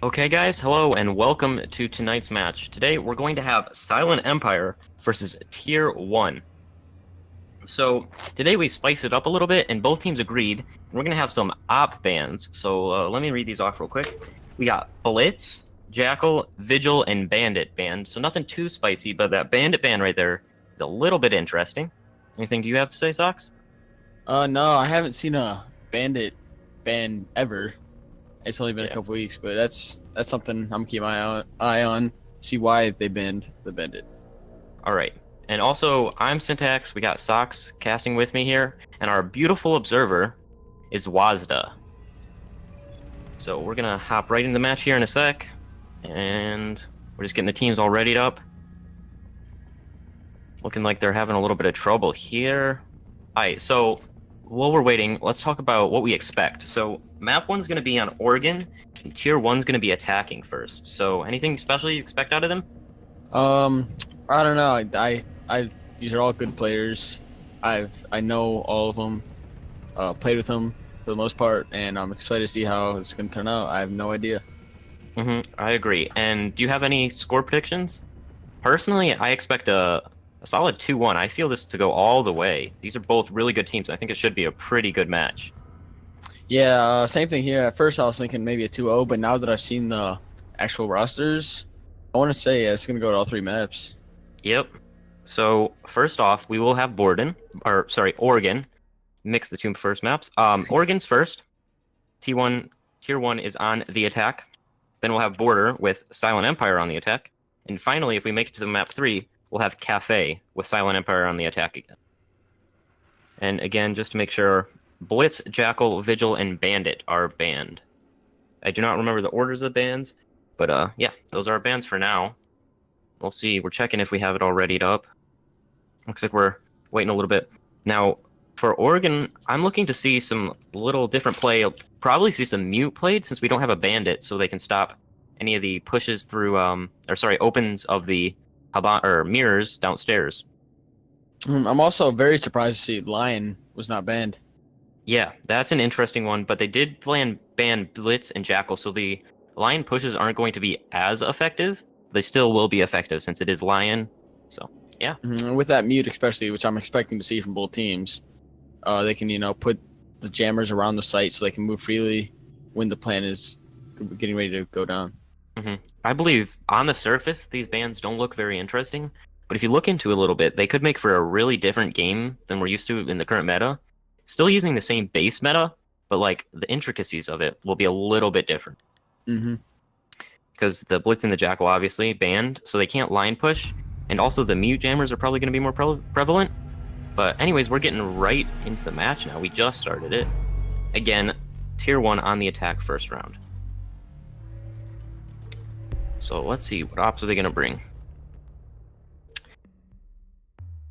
Okay, guys, hello and welcome to tonight's match. Today we're going to have Silent Empire versus Tier 1. So today we spiced it up a little bit and both teams agreed. And we're going to have some op bans. So let me read these off real quick. We got Blitz, Jackal, Vigil, and Bandit banned. So nothing too spicy, but that Bandit ban right there is a little bit interesting. Anything you have to say, Socks? No, I haven't seen a bandit ban ever. It's only been a couple weeks, but that's something I'm keeping my eye on. See why they banned the bandit. All right. And also, I'm Syntax. We got Socks casting with me here, and our beautiful observer is Wazda. So we're gonna hop right into the match here in a sec, and we're just getting the teams all readied up. Looking like they're having a little bit of trouble here. All right, so while we're waiting, let's talk about what we expect. So map 1's going to be on Oregon, and Tier 1's going to be attacking first. So anything special you expect out of them? I don't know. I these are all good players. I know all of them. Played with them for the most part, and I'm excited to see how it's going to turn out. I have no idea. I agree. And do you have any score predictions? Personally, I expect a solid 2-1. I feel this to go all the way. These are both really good teams. I think it should be a pretty good match. Yeah, same thing here. At first, I was thinking maybe a 2-0, but now that I've seen the actual rosters, I want to say it's going to go to all three maps. Yep. So first off, we will have Oregon. Mix the two first maps. Oregon's first. Tier 1 is on the attack. Then we'll have Border with Silent Empire on the attack. And finally, if we make it to the map 3, we'll have Cafe with Silent Empire on the attack again. And again, just to make sure, Blitz, Jackal, Vigil, and Bandit are banned. I do not remember the orders of the bans, but yeah, those are our bans for now. We'll see. We're checking if we have it all readied up. Looks like we're waiting a little bit. Now, for Oregon, I'm looking to see some little different play. I'll probably see some mute played since we don't have a bandit, so they can stop any of the pushes through, opens of the mirrors downstairs. I'm also very surprised to see Lion was not banned. Yeah, that's an interesting one, but they did ban Blitz and Jackal, so the Lion pushes aren't going to be as effective. They still will be effective since it is Lion, so yeah. With that mute especially, which I'm expecting to see from both teams, they can, put the jammers around the site so they can move freely when the plan is getting ready to go down. I believe on the surface, these bans don't look very interesting, but if you look into it a little bit, they could make for a really different game than we're used to in the current meta. Still using the same base meta, but like the intricacies of it will be a little bit different. Because the Blitz and the Jackal obviously banned, so they can't line push, and also the mute jammers are probably going to be more prevalent. But anyways, we're getting right into the match now. We just started it. Again, Tier 1 on the attack first round. So let's see, what ops are they going to bring?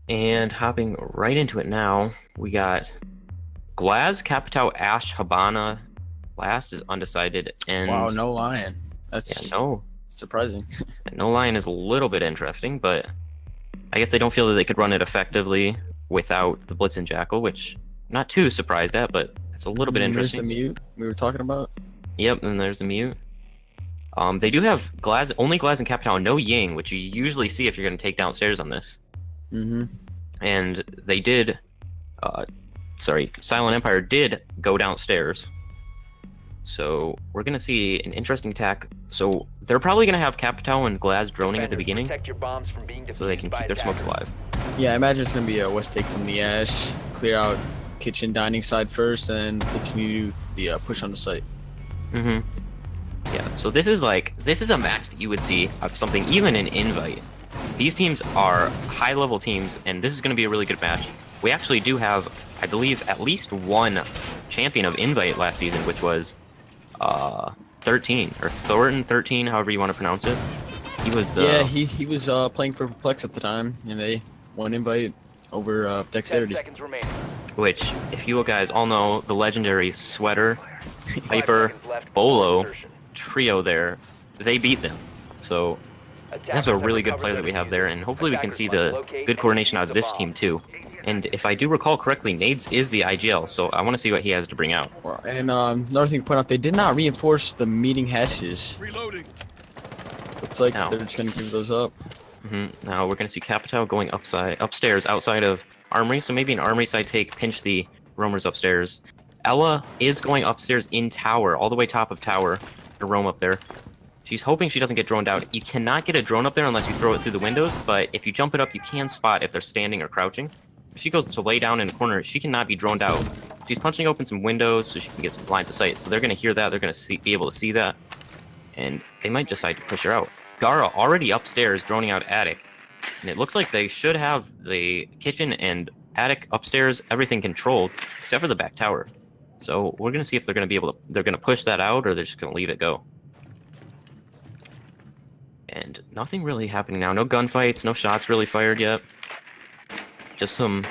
And hopping right into it now, we got Glaz, Capitao, Ash, Habana. Last is undecided. And wow, no Lion. That's surprising. No Lion is a little bit interesting, but I guess they don't feel that they could run it effectively without the Blitz and Jackal, which I'm not too surprised at, but it's a little bit interesting. There's the mute we were talking about. Yep, and there's the mute. They do have only Glaz and Capitao, no Ying, which you usually see if you're going to take downstairs on this. And they did, Silent Empire did go downstairs. So we're going to see an interesting attack. So they're probably going to have Capitao and Glaz droning at the beginning, so they can keep their smokes alive. Yeah, I imagine it's going to be a West take from the Ash, clear out kitchen dining side first, and continue the push on the site. Yeah, so this is a match that you would see of something even an invite. These teams are high-level teams, and this is going to be a really good match. We actually do have, I believe, at least one champion of invite last season, which was 13, or Thornton 13, however you want to pronounce it. He was the... Yeah, he was playing for Perplex at the time, and they won invite over Dexterity. 10 seconds remaining. Which, if you guys all know, the legendary Sweater, Hyper, Bolo trio there, they beat them. So That's a really good player that we have there, and hopefully we can see the good coordination out of this team too. And if I do recall correctly, Nades is the IGL, so I want to see what he has to bring out. And another thing to point out, they did not reinforce the meeting hatches. Reloading. Looks like they're just gonna give those up. Now we're going to see Capital going upstairs outside of Armory, so maybe an Armory side take, pinch the roamers upstairs. Ella is going upstairs in Tower, all the way top of Tower, to roam up there. She's hoping she doesn't get droned out. You cannot get a drone up there unless you throw it through the windows, but if you jump it up, you can spot if they're standing or crouching. If she goes to lay down in a corner, she cannot be droned out. She's punching open some windows so she can get some lines of sight. So they're going to hear that. They're going to be able to see that. And they might decide to push her out. Gara already upstairs, droning out attic. And it looks like they should have the kitchen and attic upstairs, everything controlled, except for the back tower. So we're going to see if they're going to be able to, they're going to push that out or they're just going to leave it go. And nothing really happening now. No gunfights, no shots really fired yet. Just some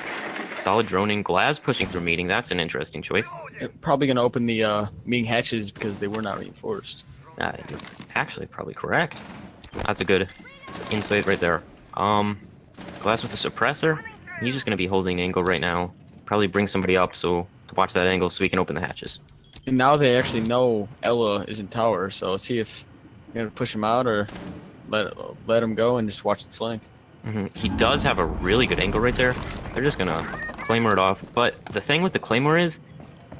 solid droning. Glass pushing through meeting. That's an interesting choice. Probably gonna open the meeting hatches because they were not reinforced. You're actually probably correct. That's a good insight right there. Glass with the suppressor. He's just gonna be holding an angle right now. Probably bring somebody up so to watch that angle so we can open the hatches. And now they actually know Ella is in tower, so let's see if they're gonna push him out or let him go and just watch the flank. He does have a really good angle right there. They're just gonna Claymore it off. But the thing with the Claymore is,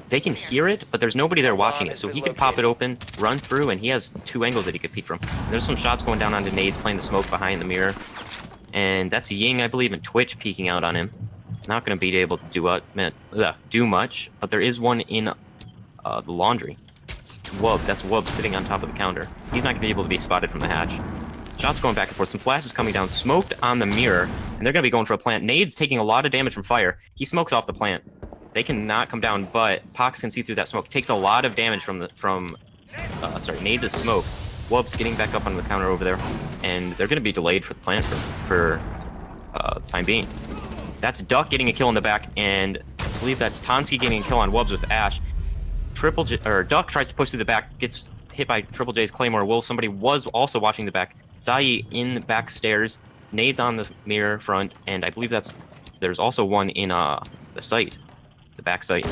they can hear it, but there's nobody there watching it. So he could pop it open, run through, and he has two angles that he could peek from. There's some shots going down onto Nades, playing the smoke behind the mirror. And that's Ying, I believe, and Twitch peeking out on him. Not gonna be able to do much, but there is one in the laundry. Wub, that's Wub sitting on top of the counter. He's not gonna be able to be spotted from the hatch. Shots going back and forth. Some flashes coming down, smoked on the mirror, and they're going to be going for a plant. Nade's taking a lot of damage from fire. He smokes off the plant. They cannot come down, but Pox can see through that smoke. Takes a lot of damage from Nade's smoke. Wub's getting back up on the counter over there, and they're going to be delayed for the plant for the time being. That's Duck getting a kill in the back, and I believe that's Tansky getting a kill on Wubs with Ash. Duck tries to push through the back, gets hit by Triple J's Claymore. Somebody was also watching the back. Zai in the back stairs, Nades on the mirror front, and I believe there's also one in the site, the back site.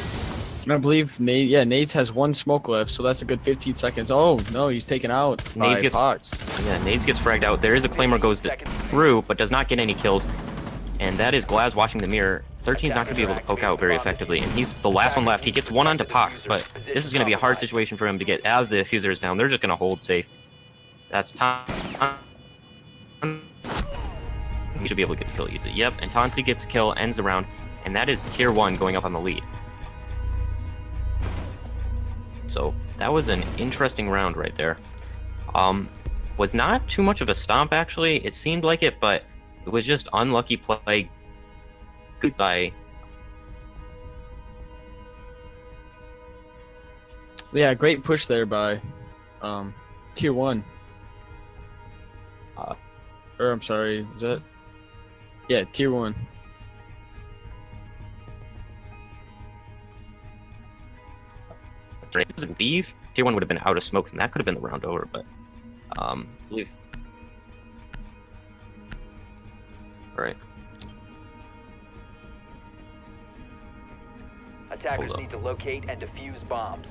And I believe Nades has one smoke left, so that's a good 15 seconds. Oh no, he's taken out by Pox. Yeah, Nades gets fragged out. There is a Claymore goes through, but does not get any kills, and that is Glaz watching the mirror. 13's not going to be able to poke out very effectively, and he's the last one left. He gets one onto Pox, but this is going to be a hard situation for him to get as the diffuser is down. They're just going to hold safe. That's Tom. He should be able to get the kill easily. Yep, and Tansi gets a kill, ends the round, and that is tier 1 going up on the lead. So that was an interesting round right there. Was not too much of a stomp actually. It seemed like it, but it was just unlucky play. Goodbye. Yeah, great push there by tier 1. Or I'm sorry, is that? Yeah, tier 1. Leave. Tier 1 would have been out of smokes, and that could have been the round over, but leave. Alright. Attackers need to locate and defuse bombs.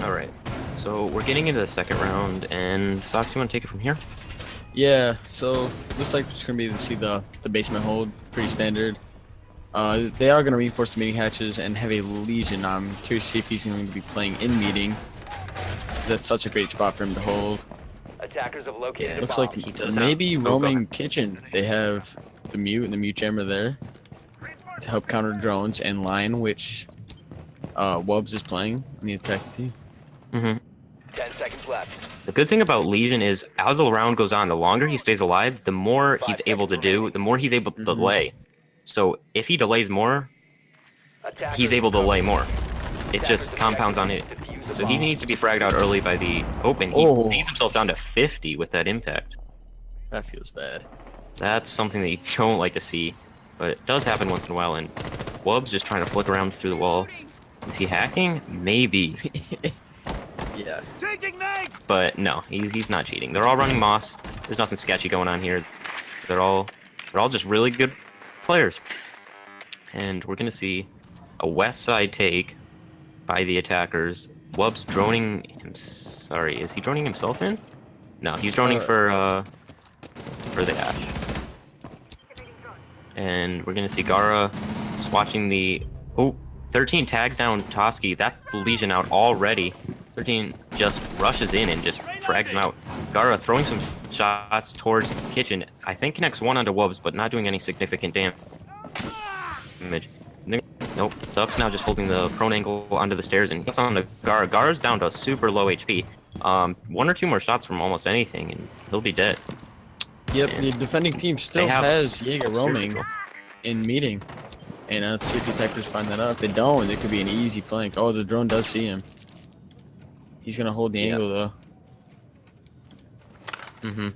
Alright. So we're getting into the second round, and Sox, you want to take it from here? Yeah, so looks like it's gonna be to see the basement hold, pretty standard. They are gonna reinforce the meeting hatches and have a Legion. I'm curious to see if he's going to be playing in meeting. That's such a great spot for him to hold. Attackers have located. Looks like he does maybe have roaming kitchen. They have the mute and the mute jammer there to help counter drones and line, which Wubs is playing on the attack team. 10 seconds left. The good thing about Legion is, as the round goes on, the longer he stays alive, the more he's able to do, the more he's able to delay. So if he delays more, he's able to delay more. It just compounds on it. So he needs to be fragged out early by the open. He needs himself down to 50 with that impact. That feels bad. That's something that you don't like to see, but it does happen once in a while, and Wub's just trying to flick around through the wall. Is he hacking? Maybe. Yeah. Taking mags. But no, he's not cheating. They're all running Moss. There's nothing sketchy going on here. They're all just really good players. And we're gonna see a west side take by the attackers. Wub's droning him. Sorry, is he droning himself in? No, he's droning for the Ash. And we're gonna see Gara just watching the 13 tags down Toski. That's the Legion out already. 13 just rushes in and just frags him out. Gara throwing some shots towards Kitchen. I think connects one onto Wubs, but not doing any significant damage. Nope. Duck's now just holding the prone angle onto the stairs and hits on the Gara. Gara's down to super low HP. One or two more shots from almost anything and he'll be dead. Yep, the defending team still has Jaeger roaming in meeting. And let's see if the attackers find that out. If they don't, it could be an easy flank. Oh, the drone does see him. He's gonna hold the angle though.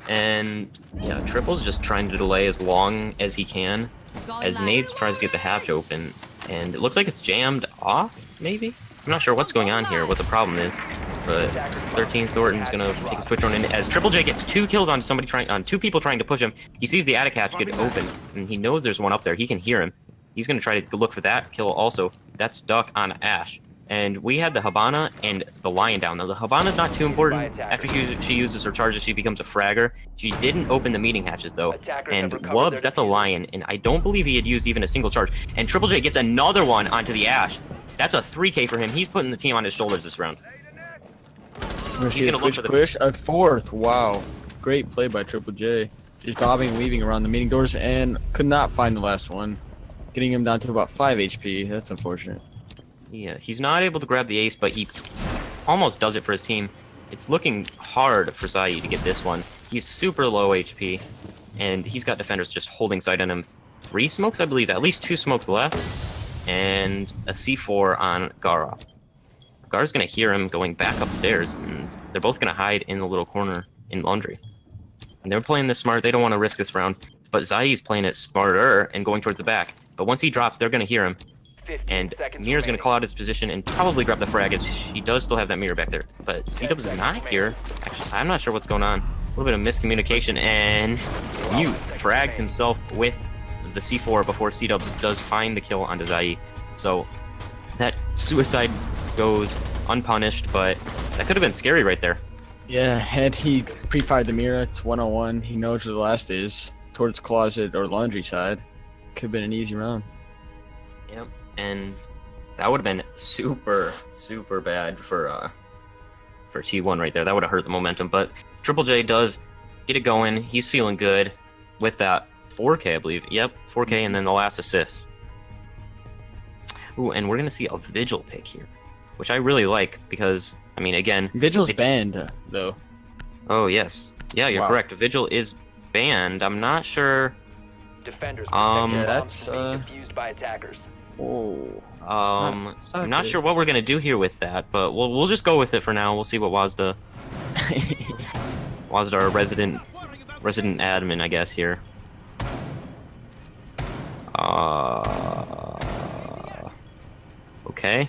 And yeah, Triple's just trying to delay as long as he can as Nades tries to get the hatch open. And it looks like it's jammed off, maybe? I'm not sure what's going on here, what the problem is. But 13 Thornton's gonna take a switch on in as Triple J gets 2 kills on two people trying to push him. He sees the attic hatch get open, and he knows there's one up there. He can hear him. He's gonna try to look for that kill also. That's Duck on Ash. And we had the Habana and the Lion down. Now, the Habana's not too important. After she uses her charges, she becomes a fragger. She didn't open the meeting hatches, though. And Wubs, that's a Lion. And I don't believe he had used even a single charge. And Triple J gets another one onto the Ash. That's a 3K for him. He's putting the team on his shoulders this round. He's gonna look for the push. A 4th. Wow. Great play by Triple J. Just bobbing and weaving around the meeting doors and could not find the last one. Getting him down to about 5 HP. That's unfortunate. Yeah, he's not able to grab the ace, but he almost does it for his team. It's looking hard for Zai to get this one. He's super low HP, and he's got defenders just holding sight on him. 3 smokes, I believe, at least 2 smokes left, and a C4 on Gara. Gara's gonna hear him going back upstairs, and they're both gonna hide in the little corner in laundry. And they're playing this smart. They don't want to risk this round, but Zai's playing it smarter and going towards the back. But once he drops, they're gonna hear him. And Mirror's going to call out his position and probably grab the frag as he does still have that mirror back there. But C-Dub's not here. Actually, I'm not sure what's going on. A little bit of miscommunication, and Mute frags himself with the C4 before C-Dubs does find the kill onto Zai. So that suicide goes unpunished, but that could have been scary right there. Yeah, had he pre-fired the mirror, it's 101. He knows where the last is, towards closet or laundry side. Could have been an easy round. Yep. And that would have been super, super bad for T1 right there. That would have hurt the momentum. But Triple J does get it going. He's feeling good with that 4K, I believe. Yep, 4K, and then the last assist. Ooh, and we're going to see a Vigil pick here, which I really like because, I mean, again... Vigil's banned, though. Oh, yes. Yeah, you're correct. Vigil is banned. I'm not sure... Defenders yeah, that's defused by attackers. Oh. I'm not sure what we're gonna do here with that, but we'll just go with it for now. We'll see what Wazda, our resident admin, I guess here. Okay.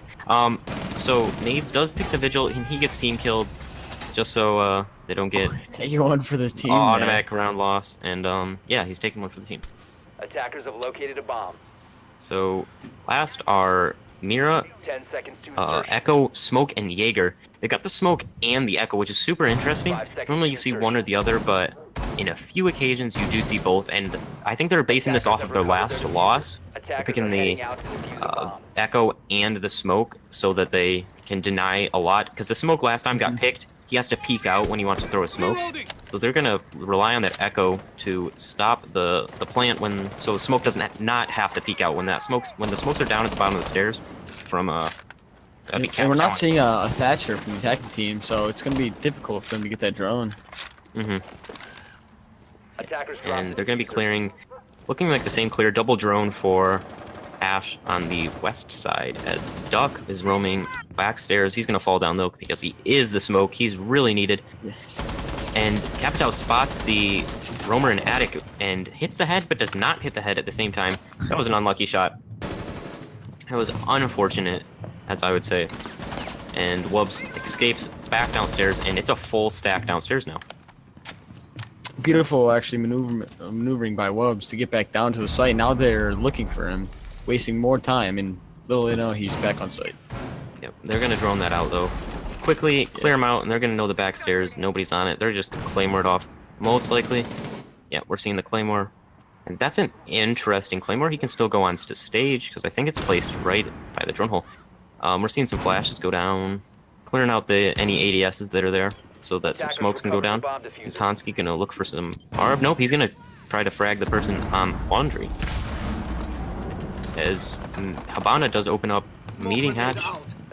So Nades does pick the Vigil, and he gets team killed, just so they don't get taking one for the team. Automatic round loss, and yeah, he's taking one for the team. Attackers have located a bomb. So last are Mira, 10 seconds to insertion. Echo, Smoke, and Jaeger. They got the Smoke and the Echo, which is super interesting. Normally you see one or the other, but in a few occasions you do see both. And I think they're basing this off of their last loss. They're picking the Echo and the Smoke so that they can deny a lot. Because the Smoke last time got picked. He has to peek out when he wants to throw a smoke. So they're gonna rely on that Echo to stop the plant so Smoke doesn't not have to peek out when the smokes are down at the bottom of the stairs from and we're not seeing a Thatcher from the attacking team, so it's gonna be difficult for them to get that drone. And they're gonna be clearing, looking like the same clear double drone for Ash on the west side as Duck is roaming backstairs. He's gonna fall down though because he is the Smoke. He's really needed. Yes. And Capital spots the roamer in attic and hits the head, but does not hit the head at the same time. That was an unlucky shot. That was unfortunate, as I would say. And Wubs escapes back downstairs, and it's a full stack downstairs now. Beautiful, actually, maneuvering by Wubbs to get back down to the site. Now they're looking for him, wasting more time, and little they know he's back on site. Yep, they're gonna drone that out though. Quickly clear them out, and they're gonna know the back stairs. Nobody's on it. They're just gonna claymore it off, most likely. Yeah, we're seeing the claymore, and that's an interesting claymore. He can still go on to stage because I think it's placed right by the drone hole. We're seeing some flashes go down, clearing out any ADSs that are there, so that some smokes can go down. And Tonsky gonna look for some ARB. Nope, he's gonna try to frag the person on laundry. As Habana does open up meeting hatch.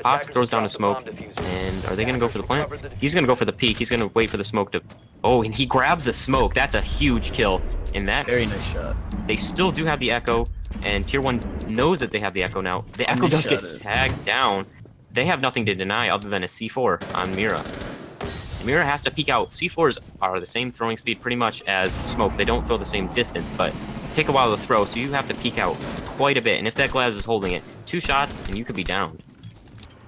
Fox throws down a smoke, and are they gonna go for the plant? He's gonna go for the peak. He's gonna wait for the smoke to. Oh, and he grabs the smoke. That's a huge kill. And that Very nice shot. they still do have the echo, and Tier 1 knows that they have the echo now. The echo does get tagged down. They have nothing to deny other than a C4 on Mira. Mira has to peek out. C4s are the same throwing speed pretty much as smoke. They don't throw the same distance, but take a while to throw, so you have to peek out quite a bit. And if that glass is holding it, 2 shots and you could be downed.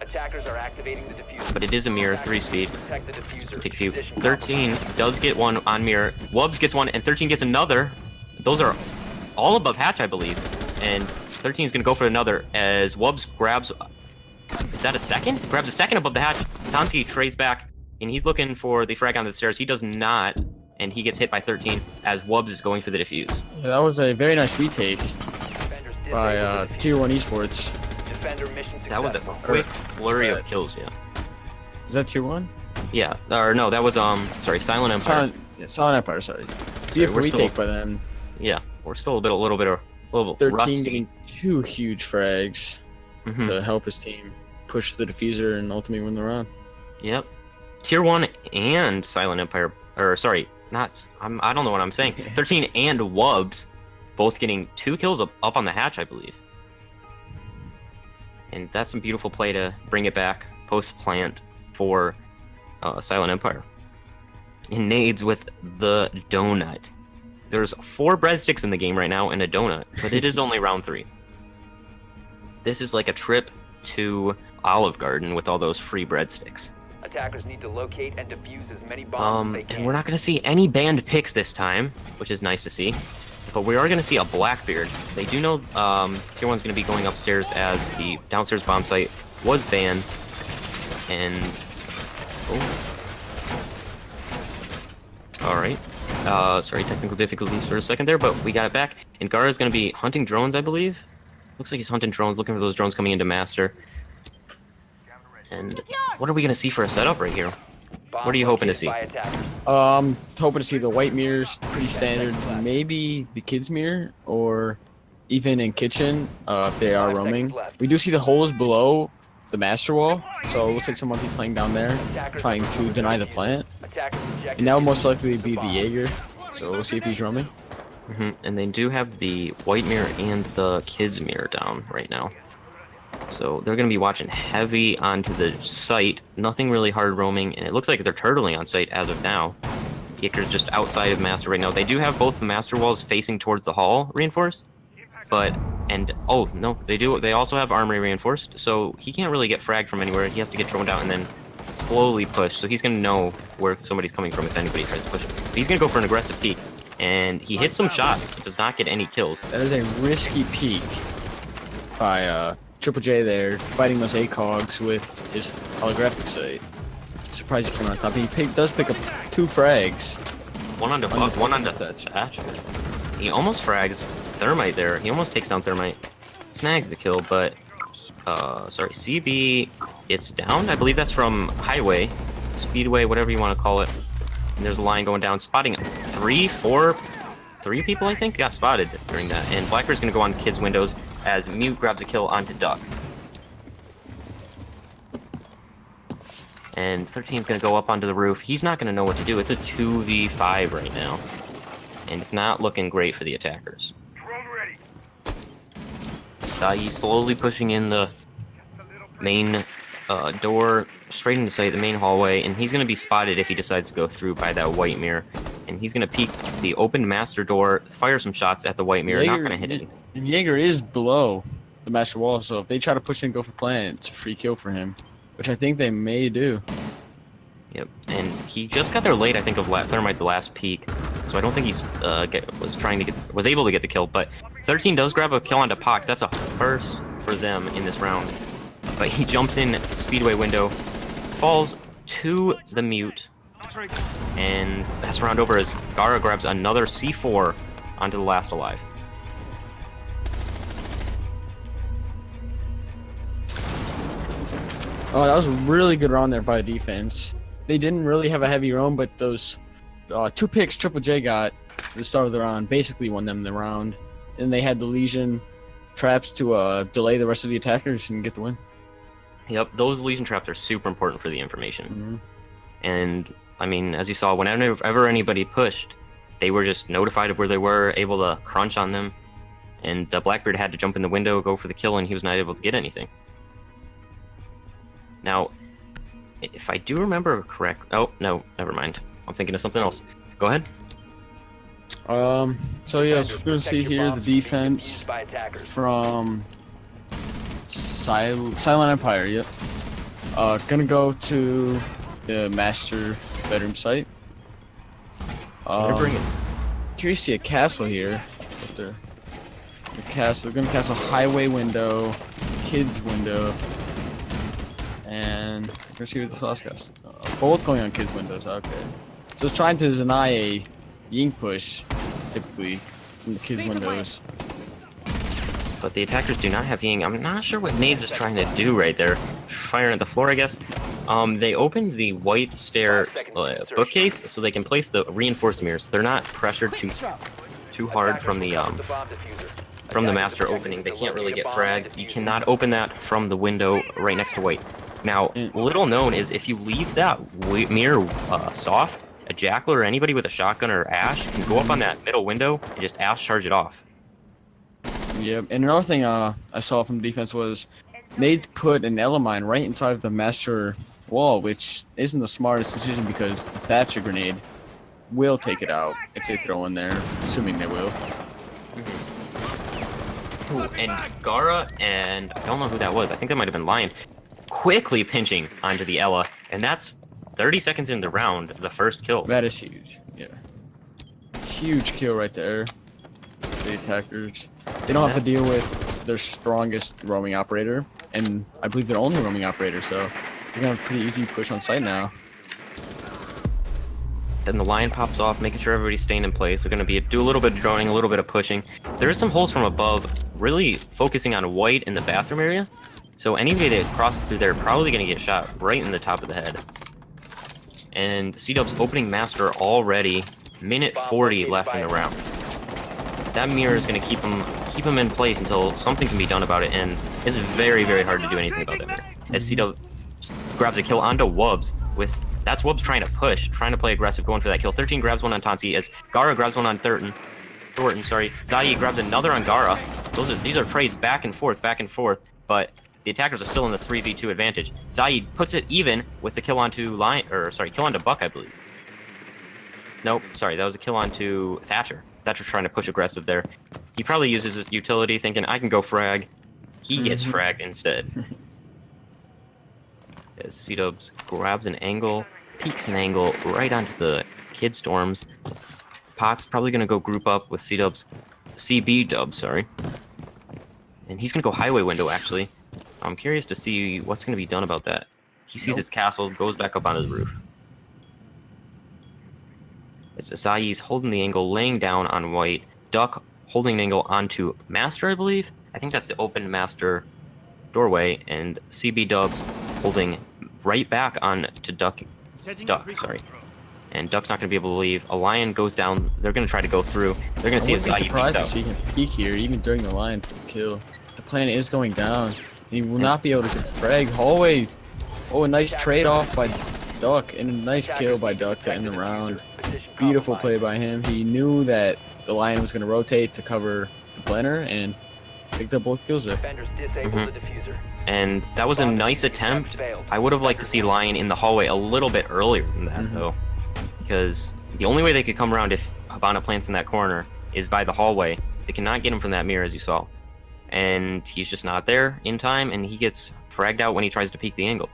Attackers are activating the diffuser. But it is a Mirror 3 speed. Protect the diffuser. Take a few. 13 does get one on Mirror. Wubbs gets one, and 13 gets another. Those are all above hatch, I believe. And 13 is going to go for another as Wubbs grabs. Is that a second? Grabs a second above the hatch. Tonsky trades back, and he's looking for the frag on the stairs. He does not, and he gets hit by 13 as Wubbs is going for the defuse. Yeah, that was a very nice retake Defenders by Tier 1 eSports. Defender mission That was a successful. quick flurry of kills, yeah. Is that Tier 1? Yeah, or no, that was, sorry, Silent Empire. Silent Empire, sorry. Beautiful we're still- retake by them. Yeah, we're still a little bit 13 rusty. getting 2 huge frags Mhm. to help his team push the diffuser and ultimately win the round. Yep. Tier 1 and Silent Empire, or sorry, I don't know what I'm saying. 13 and Wubbs, both getting 2 kills up on the hatch, I believe. And that's some beautiful play to bring it back post-plant for Silent Empire. And nades with the donut. There's 4 breadsticks in the game right now and a donut, but it is only round 3. This is like a trip to Olive Garden with all those free breadsticks. Attackers need to locate and defuse as many bombs as they can. And we're not going to see any banned picks this time, which is nice to see. But we are going to see a Blackbeard. They do know Tier 1's going to be going upstairs as the downstairs bomb site was banned. And... oh. Alright. Sorry, technical difficulties for a second there, but we got it back. And Gara is going to be hunting drones, I believe. Looks like he's hunting drones, looking for those drones coming into Master. And what are we going to see for a setup right here? Bomb What are you hoping to located see? by attackers. Hoping to see the white mirrors, pretty standard. Maybe the kids mirror, or even in kitchen, if they are 5 roaming. seconds left. We do see the holes below the master wall, so it looks like someone be playing down there, Attackers trying have to broken deny the the plant. Attackers ejected And that would the most likely be the bomb. Jaeger, so we'll see if he's roaming. And they do have the white mirror and the kids mirror down right now. So they're going to be watching heavy onto the site. Nothing really hard roaming, and it looks like they're turtling on site as of now. Jaeger's just outside of Master right now. They do have both the Master walls facing towards the hall reinforced, but oh no, they do. They also have armory reinforced, so he can't really get fragged from anywhere. He has to get droned out and then slowly push. So he's going to know where somebody's coming from if anybody tries to push him. But he's going to go for an aggressive peek, and he hits some shots, but does not get any kills. That is a risky peek by Triple J there, fighting those ACOGs with his holographic sight. Surprised he came on top. He does pick up 2 frags. One on the buck, one on the That's- thatch. He almost frags Thermite there. He almost takes down Thermite. Snags the kill, but sorry, CB gets down. I believe that's from Highway, Speedway, whatever you want to call it. And there's a line going down, spotting 3 people, I think, got spotted during that. And Blackbeard's gonna go on kids' windows as Mute grabs a kill onto Duck. And 13's gonna go up onto the roof. He's not gonna know what to do. It's a 2v5 right now. And it's not looking great for the attackers. Dai slowly pushing in the main door, straight into sight, the main hallway, and he's gonna be spotted if he decides to go through by that white mirror. And he's gonna peek the open master door, fire some shots at the white mirror, not gonna hit it. And Jaeger is below the master wall, so if they try to push in and go for plant, it's a free kill for him, which I think they may do. Yep, and he just got there late, I think, of Thermite's last peek. so I don't think he's was able to get the kill. But 13 does grab a kill onto Pox. That's a first for them in this round. But he jumps in Speedway window, falls to the mute, and that's round over as Gara grabs another C4 onto the last alive. Oh, that was a really good round there by the defense. They didn't really have a heavy roam, but those 2 picks Triple J got at the start of the round basically won them the round. And they had the Legion traps to delay the rest of the attackers and get the win. Yep, those Legion traps are super important for the information. Mm-hmm. And, I mean, as you saw, whenever anybody pushed, they were just notified of where they were, able to crunch on them. And the Blackbeard had to jump in the window, go for the kill, and he was not able to get anything. Now, if I do remember correct... Oh, no, never mind. I'm thinking of something else. Go ahead. So yeah, we're going to see here the defense from Silent Empire, yep. Gonna go to the master bedroom site. Bring it. Curious to see a castle here. The castle, gonna castle highway window, kids window, and we're gonna see what this last castle. Both going on kids windows, okay. So it's trying to deny a ying push, typically, from the kids windows. But the attackers do not have ying. I'm not sure what Nades is trying to do right there. Firing at the floor, I guess. They opened the white stair bookcase so they can place the reinforced mirrors. They're not pressured too hard from the master opening. They can't really get fragged. You cannot open that from the window right next to white. Now, little known is if you leave that mirror soft, a jackal or anybody with a shotgun or ash can go up on that middle window and just ash charge it off. Yep, and another thing I saw from defense was Nades put an Elamine right inside of the master wall, which isn't the smartest decision because the Thatcher grenade will take it out if they throw in there, assuming they will. Ooh, and Gara and I don't know who that was. I think that might have been Lion. Quickly pinching onto the Ella, and that's 30 seconds in the round, the first kill. That is huge, yeah. Huge kill right there. The attackers. They don't have to deal with their strongest roaming operator, and I believe their only roaming operator, so they're gonna have a pretty easy push on site now. Then the line pops off, making sure everybody's staying in place. They're gonna do a little bit of droning, a little bit of pushing. There is some holes from above, really focusing on white in the bathroom area. So anybody that crosses through there probably gonna get shot right in the top of the head. And C-Dub's opening master already, minute 40 left in the round. That mirror is going to keep him in place until something can be done about it, and it's very, very hard to do anything about that mirror. As C-Dub grabs a kill onto Wubs, that's Wubs trying to push, trying to play aggressive, going for that kill. 13 grabs one on Tansi, as Gara grabs one on Thornton, Zayi grabs another on Gara. These are trades back and forth, but the attackers are still in the 3v2 advantage. Zayi puts it even with the kill onto kill onto Buck, I believe. Nope, sorry, that was a kill onto Thatcher. Thatcher trying to push aggressive there. He probably uses his utility thinking, I can go frag. He gets fragged instead. As C-Dubs grabs an angle, peeks an angle right onto the Kid Storms. Pox probably going to go group up with CB Dubs, sorry. And he's going to go highway window, actually. I'm curious to see what's going to be done about that. He sees his castle, goes back up on his roof. As Asayi's holding the angle, laying down on white. Duck holding an angle onto master, I believe. I think that's the open master doorway. And CB Dubs holding right back on to Duck, sorry. And Duck's not going to be able to leave. A Lion goes down. They're going to try to go through. They're going to see Asayi peeks out. I'm surprised to see him peek here, even during the Lion kill. The planet is going down. He will not be able to frag hallway. Oh, a nice trade-off by Duck, and a nice kill by Duck to end the round. Beautiful play by him. He knew that the Lion was going to rotate to cover the blender, and picked up both kills there. And that was a nice attempt. I would have liked to see Lion in the hallway a little bit earlier than that, though. Because the only way they could come around if Habana plants in that corner is by the hallway. They cannot get him from that mirror, as you saw. And he's just not there in time, and he gets fragged out when he tries to peek the angle.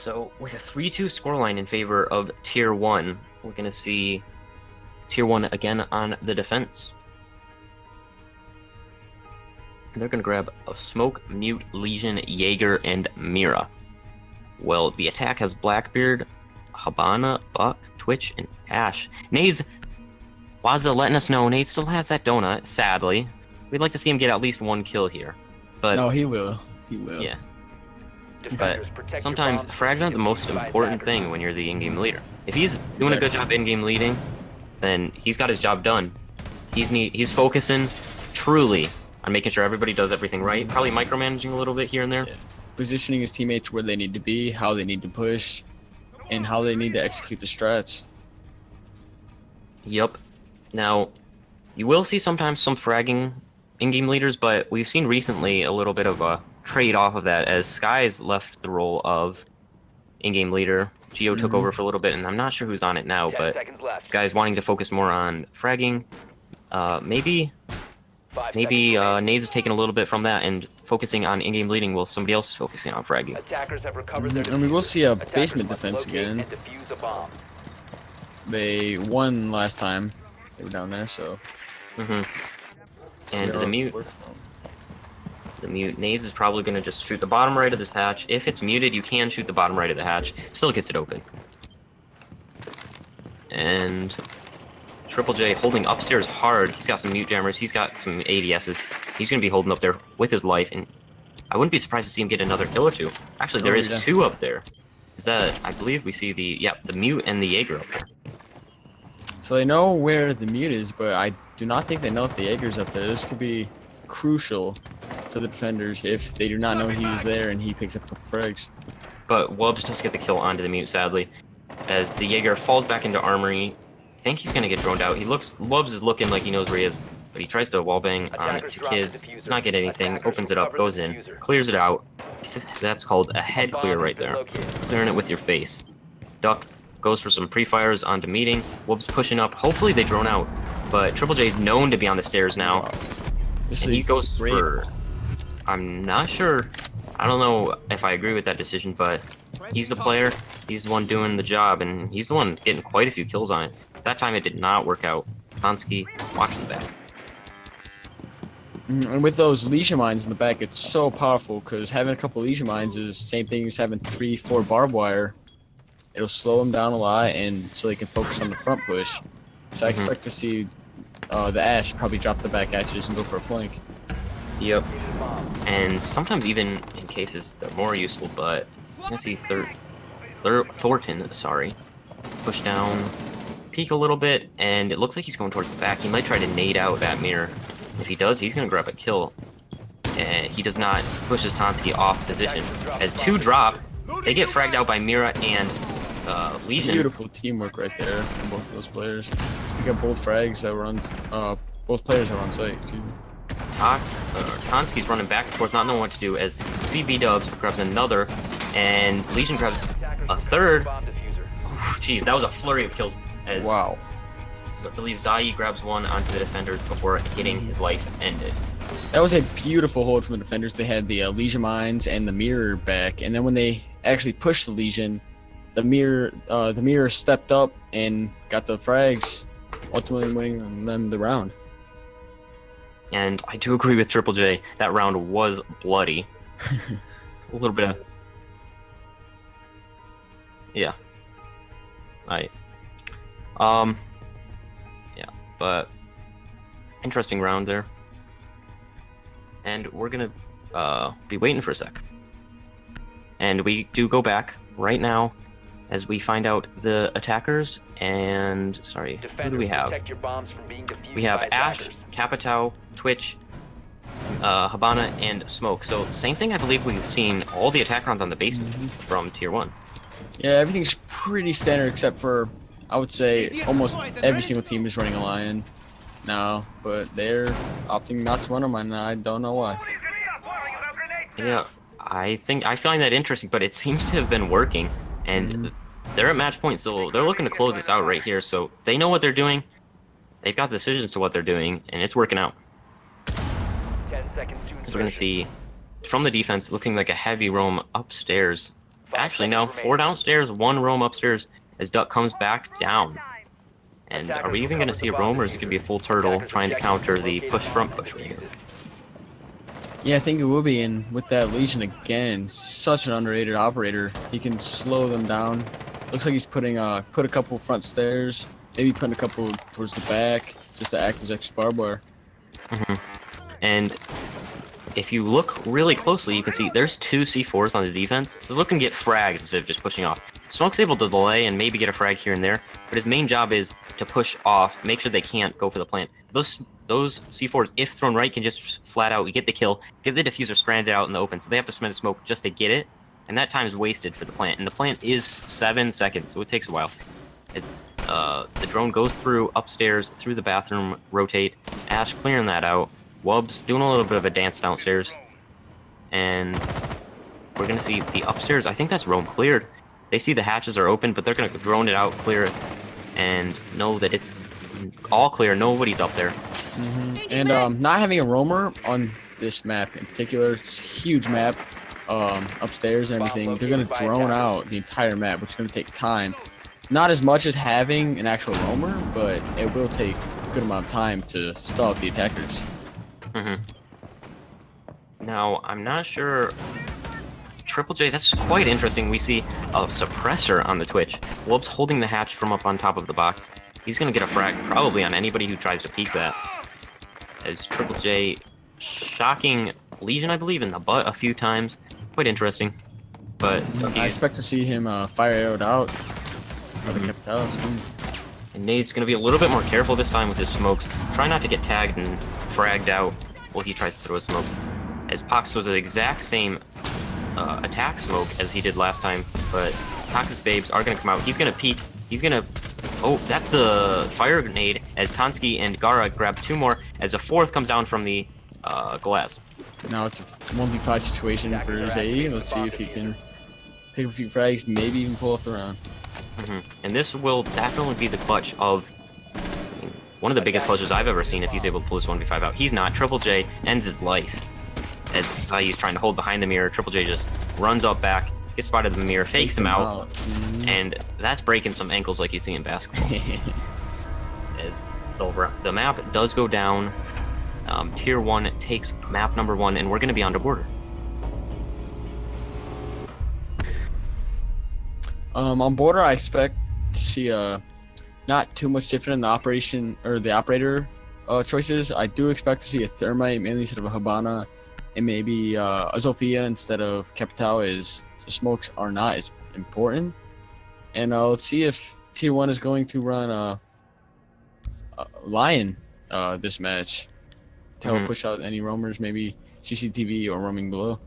So with a 3-2 scoreline in favor of Tier 1, we're going to see Tier 1 again on the defense. And they're going to grab a Smoke, Mute, Legion, Jaeger, and Mira. Well, the attack has Blackbeard, Habana, Buck, Twitch, and Ash. Nade's Waza letting us know Nade still has that donut, sadly. We'd like to see him get at least one kill here. But No, he will. He will. yeah. Defenders, But protect your sometimes bombs frags from aren't the being most defused by important attackers. thing when you're the in-game leader. If he's doing a good job in-game leading, then he's got his job done. He's focusing truly on making sure everybody does everything right. Probably micromanaging a little bit here and there. Yeah. Positioning his teammates where they need to be, how they need to push, and how they need to execute the strats. Yup. Now, you will see sometimes some fragging in-game leaders, but we've seen recently a little bit of a trade off of that as Sky's left the role of in-game leader. Geo took over for a little bit, and I'm not sure who's on it now, 10 but seconds left. Sky's wanting to focus more on fragging. Maybe 5 seconds remaining. Naze is taking a little bit from that and focusing on in-game leading while somebody else is focusing on fragging. Attackers have recovered their And we will diffusers. see a Attackers basement must defense locate again. and defuse a bomb. They won last time. They were down there, so. And the mute Nades is probably going to just shoot the bottom right of this hatch. If it's muted, you can shoot the bottom right of the hatch. Still gets it open. And Triple J holding upstairs hard. He's got some mute jammers. He's got some ADSs. He's going to be holding up there with his life. And I wouldn't be surprised to see him get another kill or two. Actually, there is two up there. Is that, I believe we see the mute and the Jaeger up there. So they know where the mute is, but I do not think they know if the Jaeger's up there. This could be crucial for the defenders if they do not know he's there and he picks up a couple frags. But Wubbs does get the kill onto the mute, sadly. As the Jaeger falls back into armory. I think he's going to get droned out. Wubbs is looking like he knows where he is. But he tries to wallbang on Attackers to drop the kids. diffuser. Does not get anything. Attackers Opens it up, recover goes the in, diffuser. clears it out. That's called a head Bomb clear has right been there. located. Clearing it with your face. Duck goes for some pre-fires onto meeting. Wubbs pushing up. Hopefully they drone out. But Triple J's known to be on the stairs now. This And he is goes great. for... I'm not sure. I don't know if I agree with that decision, but he's the player. He's the one doing the job, and he's the one getting quite a few kills on it. That time it did not work out. Tonsky, watch the back. And with those Legion mines in the back, it's so powerful because having a couple Legion mines is the same thing as having 3-4 barbed wire. It'll slow them down a lot, and so they can focus on the front push. So I expect to see the Ash probably drop the back hatches and go for a flank. Yep. And sometimes even in cases they're more useful, but I'm gonna see Thornton, sorry, push down, peek a little bit, and it looks like he's going towards the back. He might try to nade out that mirror. If he does, he's gonna grab a kill. And he does not, pushes Tonsky off position. As two drop, they get fragged out by Mira and Legion. Beautiful teamwork right there from both of those players. We got both frags that were on, both players that were on site. Excuse me. Tonsky's running back and forth, not knowing what to do, as CB Dubs grabs another, and Legion grabs a third. Bomb diffuser. Jeez, that was a flurry of kills. As Wow. I believe Zai grabs one onto the defender before hitting his life ended. That was a beautiful hold from the defenders. They had the Legion mines and the mirror back, and then when they actually pushed the Legion, the mirror stepped up and got the frags, ultimately winning them the round. And I do agree with Triple J. That round was bloody. A little bit of... Yeah. Yeah, but... Interesting round there. And we're gonna be waiting for a sec. And we do go back right now as we find out the attackers and... Sorry, who do Defenders, we have? protect your bombs from being defused We have by Ash, attackers. Capitao, Twitch, Habana, and Smoke. So same thing I believe we've seen all the attack rounds on the basement from Tier 1. Yeah, everything's pretty standard except for, I would say, almost every single team is running a Lion now, but they're opting not to run them, and I don't know why. Yeah, I find that interesting, but it seems to have been working, and they're at match point, so they're looking to close this out right here, so they know what they're doing, they've got decisions to what they're doing, and it's working out. 10 seconds to So we're going to insertion. see, from the defense, looking like a heavy roam upstairs, Actually, no. 4 downstairs, 1 roam upstairs as Duck comes back down. And are we even going to see a roam, or is it going to be a full turtle trying to counter the front push we do? Yeah, I think it will be. And with that Legion again, such an underrated operator. He can slow them down. Looks like he's put a couple front stairs, maybe putting a couple towards the back, just to act as extra barbed wire. And if you look really closely, you can see there's 2 C4s on the defense, so look and get frags instead of just pushing off. Smoke's able to delay and maybe get a frag here and there, but his main job is to push off, make sure they can't go for the plant. Those C4s, if thrown right, can just flat out get the kill, get the diffuser stranded out in the open, so they have to spend smoke just to get it, and that time is wasted for the plant. And the plant is 7 seconds, so it takes a while. As, the drone goes through upstairs, through the bathroom, rotate, Ash clearing that out. Wubs doing a little bit of a dance downstairs. And we're going to see the upstairs. I think that's roam cleared. They see the hatches are open, but they're going to drone it out, clear it, and know that it's all clear. Nobody's up there. And not having a roamer on this map in particular, it's a huge map, upstairs and everything, they're going to drone out the entire map, which is going to take time. Not as much as having an actual roamer, but it will take a good amount of time to stall out the attackers. Now, I'm not sure. Triple J, that's quite interesting. We see a suppressor on the Twitch. Wolb's holding the hatch from up on top of the box. He's going to get a frag probably on anybody who tries to peek that. As Triple J shocking Legion, I believe, in the butt a few times. Quite interesting. But I expect to see him fire it out. And Nade's going to be a little bit more careful this time with his smokes. Try not to get tagged and fragged out while he tries to throw his smokes. As Pox was the exact same attack smoke as he did last time, but Pox's babes are going to come out. He's going to peek. He's going to... Oh, that's the fire grenade as Tansky and Gara grab 2 more as a 4th comes down from the glass. Now it's a 1v5 situation for Zae. Let's see if he can pick up a few frags, maybe even pull off the round. And this will definitely be the clutch of one of the biggest clutches I've ever seen if he's able to pull this 1v5 out. He's not. Triple J ends his life. As Zai's trying to hold behind the mirror, Triple J just runs up back, gets spotted in the mirror, fakes him out. And that's breaking some ankles like you see in basketball. As the map does go down, Tier 1 takes map number 1, and we're going to be on to border. On border, I expect to see not too much different in the operation or the operator choices. I do expect to see a Thermite mainly instead of a Habana, and maybe a Zofia instead of Capital, as the smokes are not as important. And let's see if Tier 1 is going to run a Lion this match to help push out any roamers, maybe CCTV or roaming below.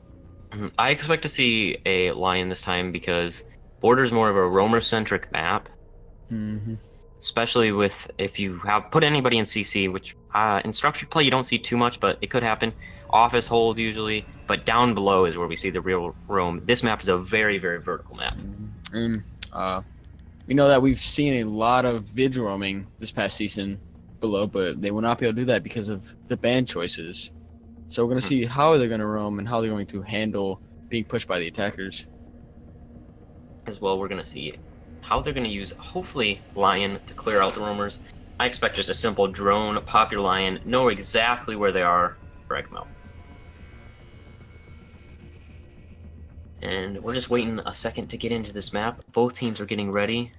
I expect to see a Lion this time because border is more of a roamer-centric map. Especially with if you have put anybody in CC, which in structured play you don't see too much, but it could happen. Office hold usually, but down below is where we see the real roam. This map is a very, very vertical map. We know that we've seen a lot of vid roaming this past season below, but they will not be able to do that because of the ban choices. So we're going to see how they're going to roam and how they're going to handle being pushed by the attackers. As well, we're going to see how they're going to use, hopefully, Lion to clear out the roamers. I expect just a simple drone, pop your Lion, know exactly where they are, drag them out. And we're just waiting a second to get into this map. Both teams are getting ready.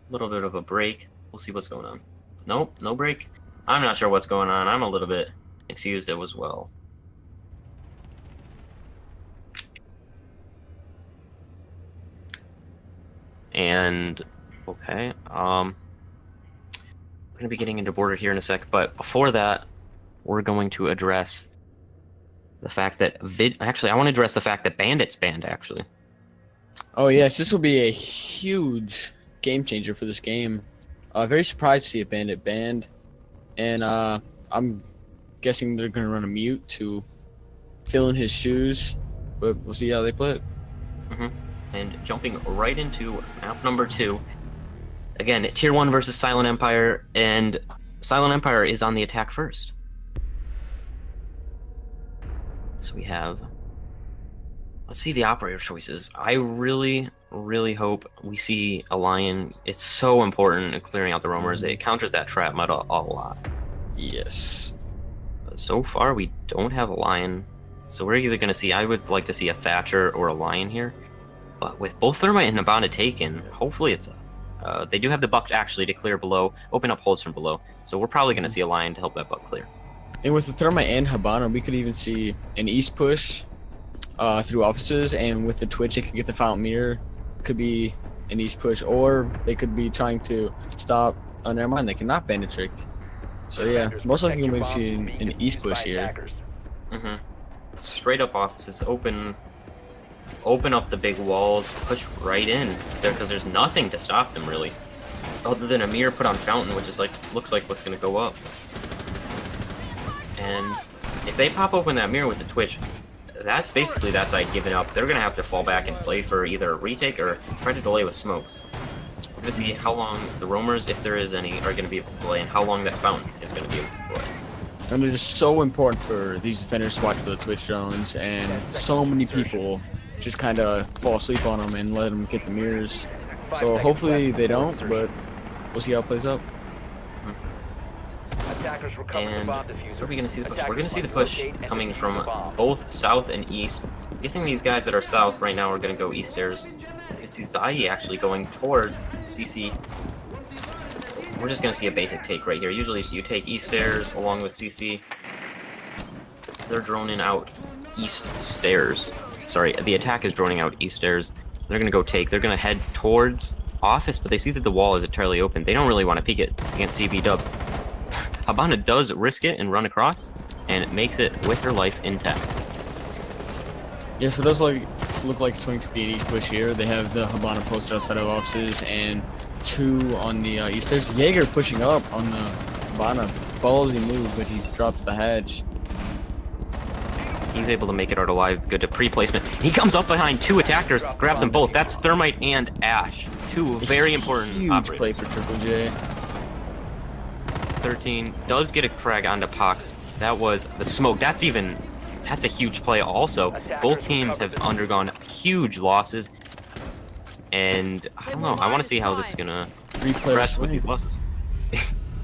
A little bit of a break. We'll see what's going on. Nope, no break. I'm not sure what's going on. I'm a little bit confused as well. And okay, we're gonna be getting into border here in a sec, but before that, we're going to address the fact that I want to address the fact that Bandit's banned, actually. Oh yes, this will be a huge game changer for this game. Very surprised to see a Bandit banned, and I'm guessing they're gonna run a mute to fill in his shoes, but we'll see how they play it. And jumping right into map number 2. Again, Tier 1 versus Silent Empire, and Silent Empire is on the attack first. So we have let's see the operator choices. I really, really hope we see a lion. It's so important in clearing out the roamers. It counters that trap meta a lot. Yes. But so far, we don't have a lion. So we're either going to see, I would like to see a Thatcher or a lion here. But with both Thermite and Nabana taken, hopefully it's they do have the buck actually to clear below, open up holes from below. So we're probably going to see a lion to help that buck clear. And with the Thermite and Habana, we could even see an east push through offices, and with the Twitch, it could get the Fountain Mirror. Could be an east push, or they could be trying to stop. Oh, never mind, they cannot ban the trick. So yeah, most likely we'll be seeing an east push here. Straight up offices, open up the big walls, push right in there because there's nothing to stop them really, other than a mirror put on Fountain, which is like looks like what's gonna go up. And if they pop open that mirror with the Twitch, that's basically that side giving up. They're gonna have to fall back and play for either a retake or try to delay with smokes. We're gonna see how long the roamers, if there is any, are gonna be able to play, and how long that Fountain is gonna be able to play. And it is so important for these defenders to watch for the Twitch drones, and so many people just kind of fall asleep on them and let them get the mirrors. So hopefully they don't, but we'll see how it plays out. And where are we going to see the push? We're going to see the push coming from both south and east. I'm guessing these guys that are south right now are going to go east stairs. I see Zai actually going towards CC. We're just going to see a basic take right here. Usually you take east stairs along with CC. They're droning out east stairs. Sorry, the attack is droning out east stairs. They're going to go take. They're going to head towards office, but they see that the wall is entirely open. They don't really want to peek it against CB dubs. Habana does risk it and run across, and it makes it with her life intact. Yeah, so it does look like it's going to be an east push here. They have the Habana posted outside of offices and 2 on the east. There's Jaeger pushing up on the Habana. Ballsy move, but he drops the hatch. He's able to make it out alive. Good to pre-placement. He comes up behind 2 attackers, grabs them both. That's Thermite and Ash. 2 very important huge operators. Play for Triple J. 13 does get a frag onto Pox. That was the smoke. That's a huge play also. Both teams have undergone huge losses. And I don't know, I want to see how this is gonna progress with these losses.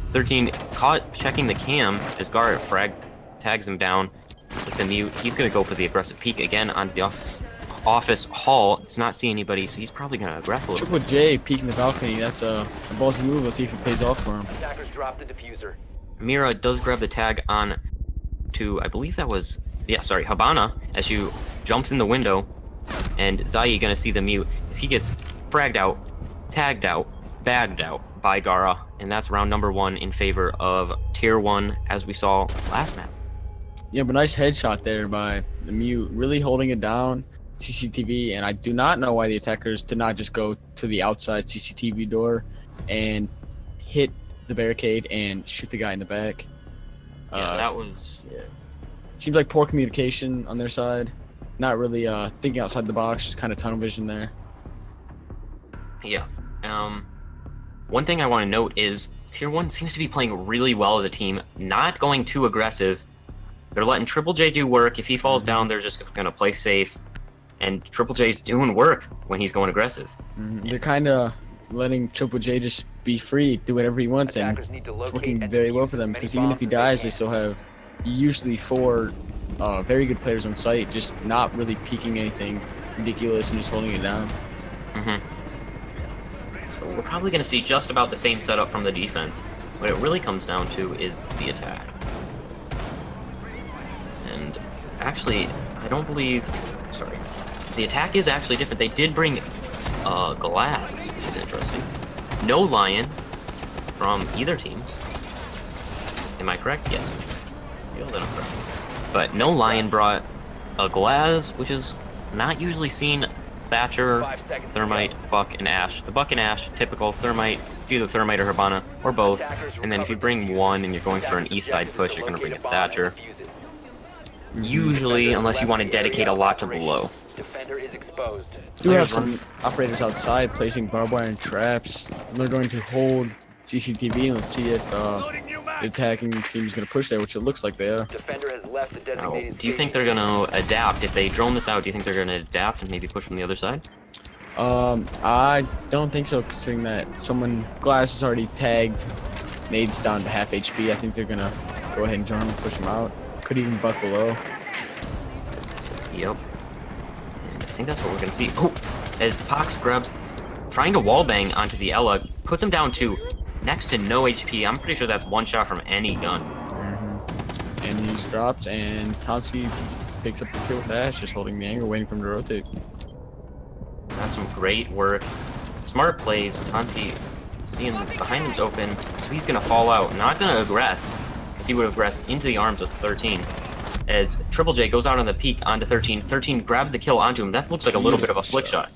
13 caught checking the cam as Gar frag tags him down with the mute. He's gonna go for the aggressive peek again onto the office hall. It's not seeing anybody, so he's probably gonna aggress a little. Triple J peeking the balcony. That's a ballsy move. Let's see if it pays off for him. Attackers drop the diffuser. Mira does grab the tag on to, I believe that was, yeah, sorry, Habana, as she jumps in the window, and Zai gonna see the mute as he gets fragged out, tagged out, bagged out by Gara, and that's round number 1 in favor of Tier 1, as we saw last map. Yeah, but nice headshot there by the mute, really holding it down. CCTV, and I do not know why the attackers did not just go to the outside CCTV door and hit the barricade and shoot the guy in the back. Yeah, that was... Yeah. Seems like poor communication on their side. Not really thinking outside the box, just kind of tunnel vision there. Yeah. One thing I want to note is Tier 1 seems to be playing really well as a team, not going too aggressive. They're letting Triple J do work. If he falls down, they're just going to play safe. And Triple J's doing work when he's going aggressive. They're kind of letting Triple J just be free, do whatever he wants, and it's working very well for them, because even if he dies, they still have usually 4 very good players on site, just not really peeking anything ridiculous and just holding it down. So we're probably going to see just about the same setup from the defense. What it really comes down to is the attack. And actually, I don't believe... Sorry. The attack is actually different. They did bring glass, which is interesting. No lion from either teams. Am I correct? Yes. I feel that I'm correct. But no lion brought a glass, which is not usually seen. Thatcher, Thermite, Buck, and Ash. The Buck and Ash, typical Thermite. It's either Thermite or Habana, or both. And then if you bring one and you're going for an east side push, you're going to bring a Thatcher. Usually, unless you want to dedicate a lot to below. Defender is exposed. Do have some operators outside placing barbed wire and traps. They're going to hold CCTV, and let's see if the attacking team is going to push there, which it looks like they are. Defender has left the Now, designated do you think they're going to adapt? If they drone this out, do you think they're going to adapt and maybe push from the other side? I don't think so, considering that Glass is already tagged. Nade's down to half HP. I think they're going to go ahead and drone and push him out. Could even buck below. Yep. And I think that's what we're going to see. Oh, as Pox grabs, trying to wallbang onto the Ella, puts him down to next to no HP. I'm pretty sure that's one shot from any gun. And he's dropped, and Tonsky picks up the kill with Ash, just holding the angle, waiting for him to rotate. That's some great work. Smart plays. Tonsky seeing behind him's open, so he's going to fall out. Not going to aggress, as he would have aggressed into the arms with 13. As Triple J goes out on the peak onto 13. 13 grabs the kill onto him. That looks like a little bit of a flick shot.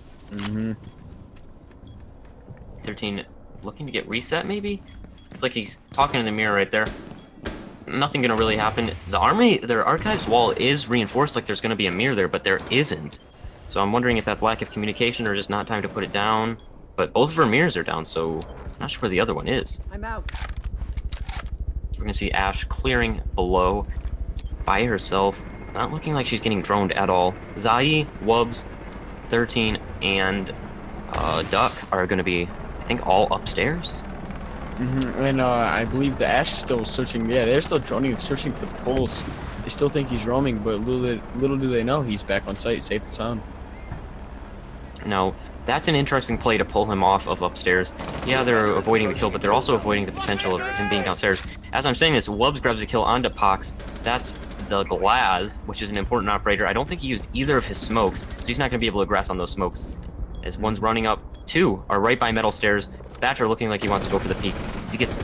13 looking to get reset, maybe? It's like he's talking in the mirror right there. Nothing gonna really happen. The army, their archives wall is reinforced, like there's gonna be a mirror there, but there isn't. So I'm wondering if that's lack of communication or just not time to put it down. But both of her mirrors are down, so I'm not sure where the other one is. I'm out. We're gonna see Ash clearing below by herself. Not looking like she's getting droned at all. Zai, Wubs, 13, and Duck are gonna be, I think, all upstairs. And I believe the Ash is still searching. Yeah, they're still droning and searching for the pulse. They still think he's roaming, but little do they know he's back on site, safe and sound. Now, that's an interesting play to pull him off of upstairs. Yeah, they're avoiding the kill, but they're also avoiding the potential of him being downstairs. As I'm saying this, Wubs grabs a kill onto Pox. That's the Glass, which is an important operator. I don't think he used either of his smokes, so he's not going to be able to aggress on those smokes. As one's running up, two are right by metal stairs. Thatcher looking like he wants to go for the peak. As he gets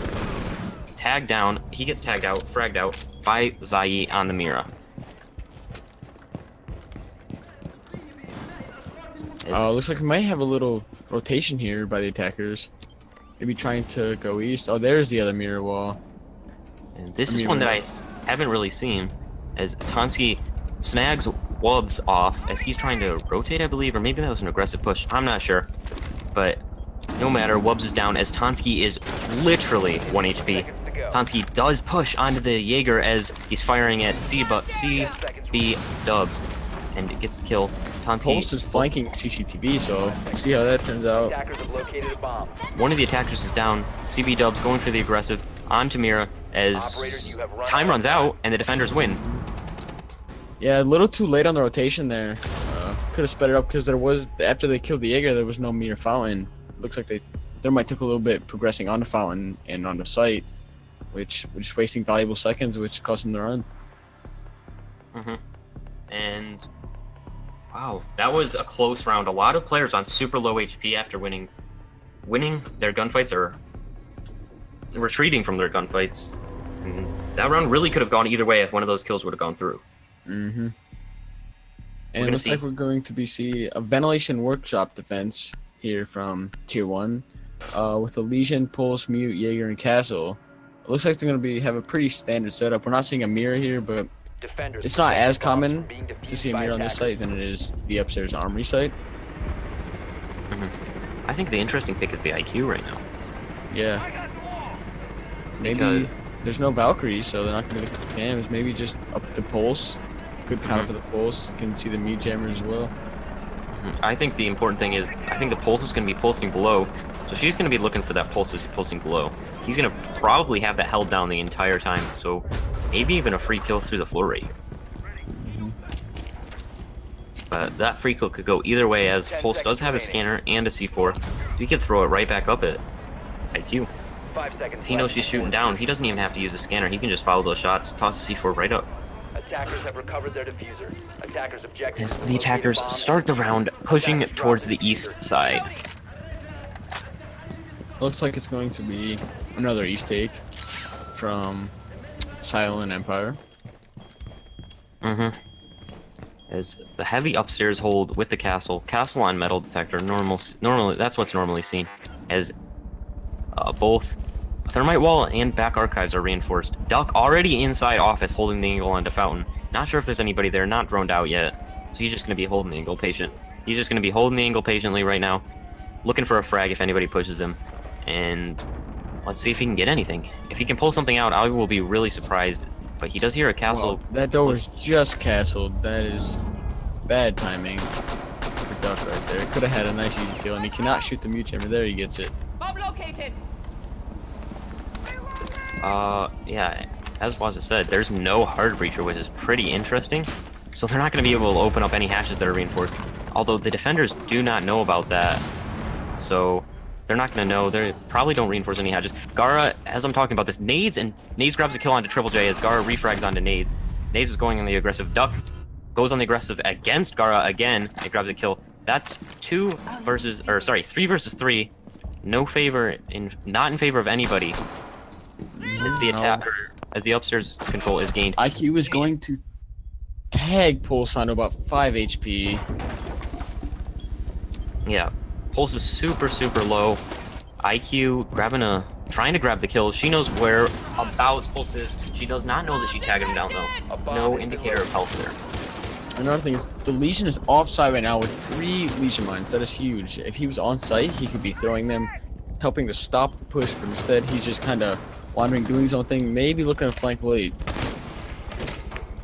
tagged down, he gets tagged out, fragged out by Zai on the Mira. Looks like we might have a little rotation here by the attackers. Maybe trying to go east. Oh, there's the other mirror wall. And this is one that I haven't really seen, as Tonsky snags Wubs off as he's trying to rotate, I believe, or maybe that was an aggressive push. I'm not sure. But no matter, Wubs is down as Tonsky is literally 1 HP. Tonsky does push onto the Jaeger as he's firing at CB Dubs and gets the kill. Tonsky Pulse is flanking CCTV, so we'll see how that turns out. Attackers have located a bomb. One of the attackers is down. CB Dubs going for the aggressive onto Mira as Operators, you have run time out runs of out and the defenders win. Yeah, a little too late on the rotation there. Could have sped it up because there was, after they killed the Jaeger, there was no mirror fountain. Looks like there might took a little bit progressing on the fountain and on the site, which was wasting valuable seconds, which cost them the run. And wow, that was a close round. A lot of players on super low HP after winning their gunfights or retreating from their gunfights. And that round really could have gone either way if one of those kills would have gone through. And it looks like we're going to see a ventilation workshop defense here from Tier 1 with a Legion, Pulse, Mute, Jaeger, and Castle. It looks like they're going to have a pretty standard setup. We're not seeing a mirror here, but Defenders it's not as common being to defused see a by mirror on this attackers. site than it is the upstairs armory site. I think the interesting pick is the IQ right now. Yeah. Maybe Because- there's no Valkyrie, so they're not going to get the cams. Maybe just up the Pulse. Good counter for the Pulse. You can see the Mute Jammer as well. I think the important thing is, I think the Pulse is going to be pulsing below, so she's going to be looking for that Pulse as pulsing below. He's going to probably have that held down the entire time, so maybe even a free kill through the floor rate. But that free kill could go either way, as Pulse does have a scanner and a C4. He could throw it right back up at IQ. 5 seconds If he knows left. she's shooting down, he doesn't even have to use a scanner. He can just follow those shots, toss the C4 right up. Attackers have recovered their diffuser. Attackers objective. As is to the locate a attackers bomb start the and round defuse. pushing Attackers towards drop the east side. Looks like it's going to be another East take from Silent Empire. As the heavy upstairs hold with the castle on metal detector, normally that's what's normally seen, as both thermite wall and back archives are reinforced. Duck already inside office holding the angle onto fountain. Not sure if there's anybody there, not droned out yet, so he's just going to be holding the angle patient. He's just going to be holding the angle patiently right now, looking for a frag if anybody pushes him. And Let's see if he can get anything. If he can pull something out, I will be really surprised. But he does hear a castle. Well, that door was just castled. That is bad timing for Duck right there. Could have had a nice easy kill, and he cannot shoot the mute chamber. There he gets it. Bomb located. Yeah, as Waza said, there's no hard breacher, which is pretty interesting. So they're not going to be able to open up any hatches that are reinforced. Although the defenders do not know about that. So they're not going to know. They probably don't reinforce any hatches. Gara, as I'm talking about this, Nades grabs a kill onto Triple J as Gara refrags onto Nades. Nades is going on the aggressive. Duck goes on the aggressive against Gara again. It grabs a kill. That's 3 versus 3. No favor not in favor of anybody. As the attacker, as the upstairs control is gained. IQ is going to tag Pulse onto about 5 HP. Yeah, Pulse is super low. IQ trying to grab the kill. She knows where about Pulse is. She does not know that she tagged him down though. No indicator of health there. Another thing is the Legion is offside right now with 3 Legion mines. That is huge. If he was on site, he could be throwing them, helping to stop the push. But instead, he's just kind of wandering, doing his own thing, maybe looking to flank late.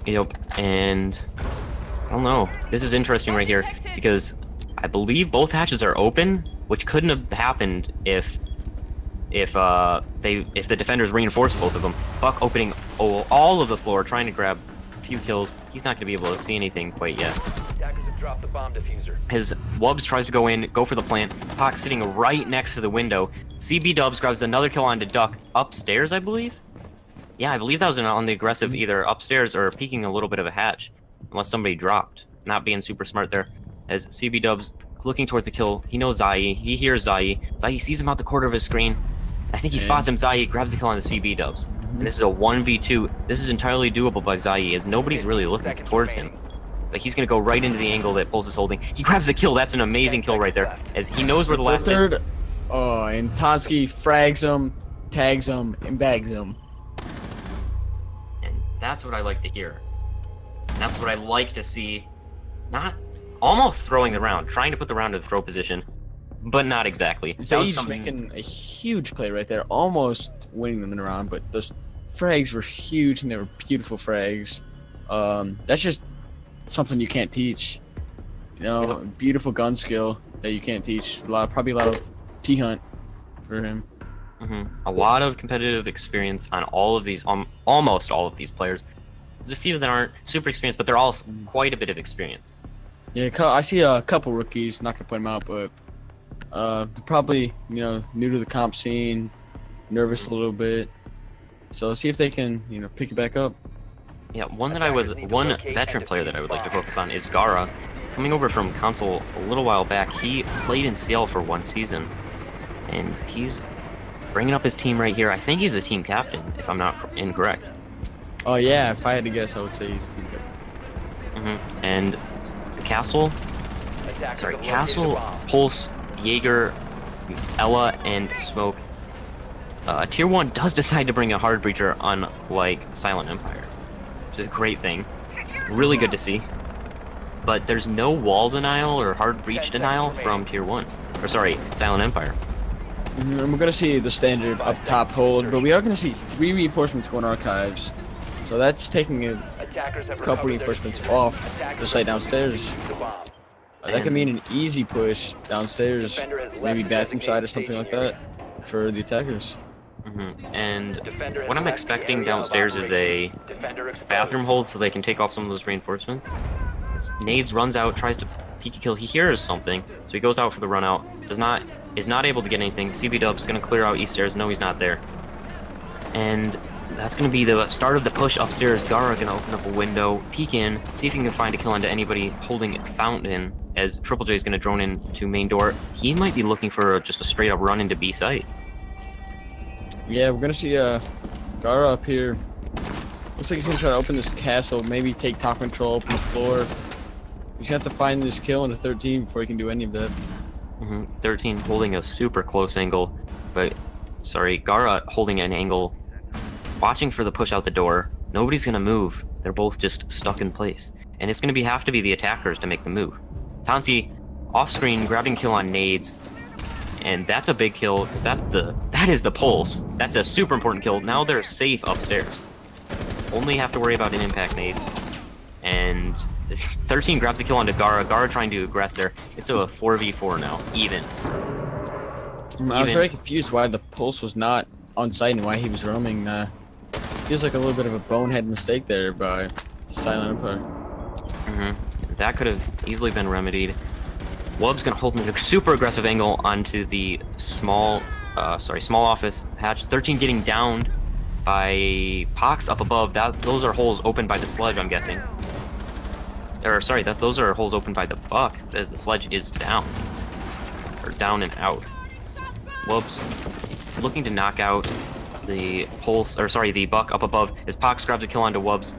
Yep, and I don't know. This is interesting right here because I believe both hatches are open, which couldn't have happened if the defenders reinforced both of them. Buck opening all of the floor, trying to grab a few kills. He's not going to be able to see anything quite yet. Attackers have dropped the bomb diffuser. His Wubs tries to go for the plant. Hawk sitting right next to the window. CB Dubs grabs another kill onto Duck upstairs, I believe. Yeah, I believe that was on the aggressive, either upstairs or peeking a little bit of a hatch, unless somebody dropped. Not being super smart there. As CB Dubs looking towards the kill, he knows Zai. He hears Zai. Zai sees him out the corner of his screen. I think he spots him. Zai grabs the kill on the CB Dubs. And this is a 1v2. This is entirely doable by Zai, as nobody's really looking towards him. Like, he's gonna go right into the angle that Pulse is holding. He grabs the kill. That's an amazing kill right there, as he knows where the last is. Oh, and Tonsky frags him, tags him, and bags him. And that's what I like to hear. And that's what I like to see. Not almost throwing the round, trying to put the round in the throw position, but not exactly. Zai's making a huge play right there, almost winning them in the round, but those frags were huge and they were beautiful frags. That's just something you can't teach. You know, beautiful gun skill that you can't teach. Probably a lot of T-hunt for him. A lot of competitive experience on all of these, almost all of these players. There's a few that aren't super experienced, but they're all quite a bit of experience. Yeah, I see a couple rookies. Not gonna point them out, but probably new to the comp scene, nervous a little bit. So see if they can pick it back up. Yeah, one veteran player that I would like to focus on is Gara. Coming over from console a little while back, he played in CL for 1 season, and he's bringing up his team right here. I think he's the team captain, if I'm not incorrect. Oh yeah, if I had to guess, I would say he's team captain. And the Castle, Pulse, Jaeger, Ella, and Smoke. Tier 1 does decide to bring a hard breacher unlike Silent Empire, which is a great thing. Really good to see. But there's no wall denial or hard breach denial from Tier 1. Or sorry, Silent Empire. And we're going to see the standard up top hold, but we are going to see 3 reinforcements going archives. So that's taking a couple reinforcements off the site downstairs. That could mean an easy push downstairs, maybe bathroom side or something like that for the attackers. And what I'm expecting downstairs is a bathroom hold so they can take off some of those reinforcements. Nades runs out, tries to peek a kill. He hears something, so he goes out for the run out. Is not able to get anything. CB Dub's gonna clear out east stairs. No, he's not there. And that's gonna be the start of the push upstairs. Gara gonna open up a window, peek in, see if he can find a kill onto anybody holding Fountain. As Triple J is gonna drone in to main door. He might be looking for just a straight up run into B site. Yeah, we're gonna see Gara up here. Looks like he's gonna try to open this castle, maybe take top control, open the floor. He's gonna have to find this kill into 13 before he can do any of that. 13 holding a super close angle, but sorry, Gara holding an angle, watching for the push out the door. Nobody's gonna move. They're both just stuck in place, and it's gonna have to be the attackers to make the move. Tansi off screen grabbing kill on Nades, and that's a big kill because that is the pulse. That's a super important kill. Now they're safe upstairs. Only have to worry about an impact nades. And 13 grabs a kill onto Gara. Gara trying to aggress there. It's a 4v4 now, even. I was very confused why the pulse was not on site and why he was roaming. Feels like a little bit of a bonehead mistake there by Silent Empire. That could have easily been remedied. Wub's gonna hold a super aggressive angle onto the small office hatch. 13 getting downed by Pox up above. Those are holes opened by the sledge, I'm guessing. Or sorry, those are holes opened by the buck as the sledge is down, or down and out. Wub's looking to knock out the the buck up above as Pox grabs a kill onto Wubs,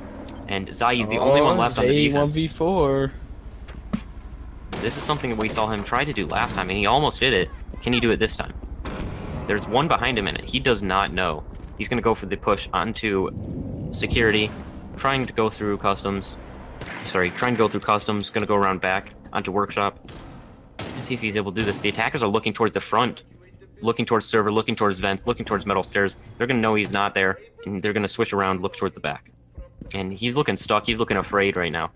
and Zai's the only one left on the defense. 1v4. This is something that we saw him try to do last time, and he almost did it. Can he do it this time? There's one behind him, and he does not know. He's going to go for the push onto security, trying to go through customs. Going to go around back onto workshop. Let's see if he's able to do this. The attackers are looking towards the front, looking towards server, looking towards vents, looking towards metal stairs. They're going to know he's not there, and they're going to switch around, look towards the back. And he's looking stuck. He's looking afraid right now.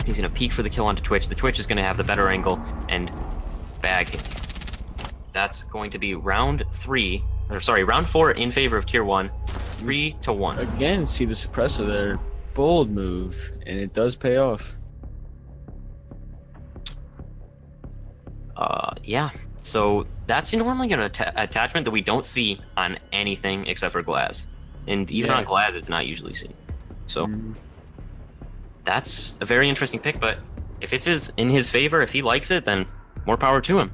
He's going to peek for the kill onto Twitch. The Twitch is going to have the better angle and bag him. That's going to be round 4 in favor of Tier 1. 3-1. Again, see the suppressor there. Bold move, and it does pay off. Yeah. So that's normally an attachment that we don't see on anything except for Glass. And even on Glass, it's not usually seen. So that's a very interesting pick, but if it's in his favor, if he likes it, then more power to him.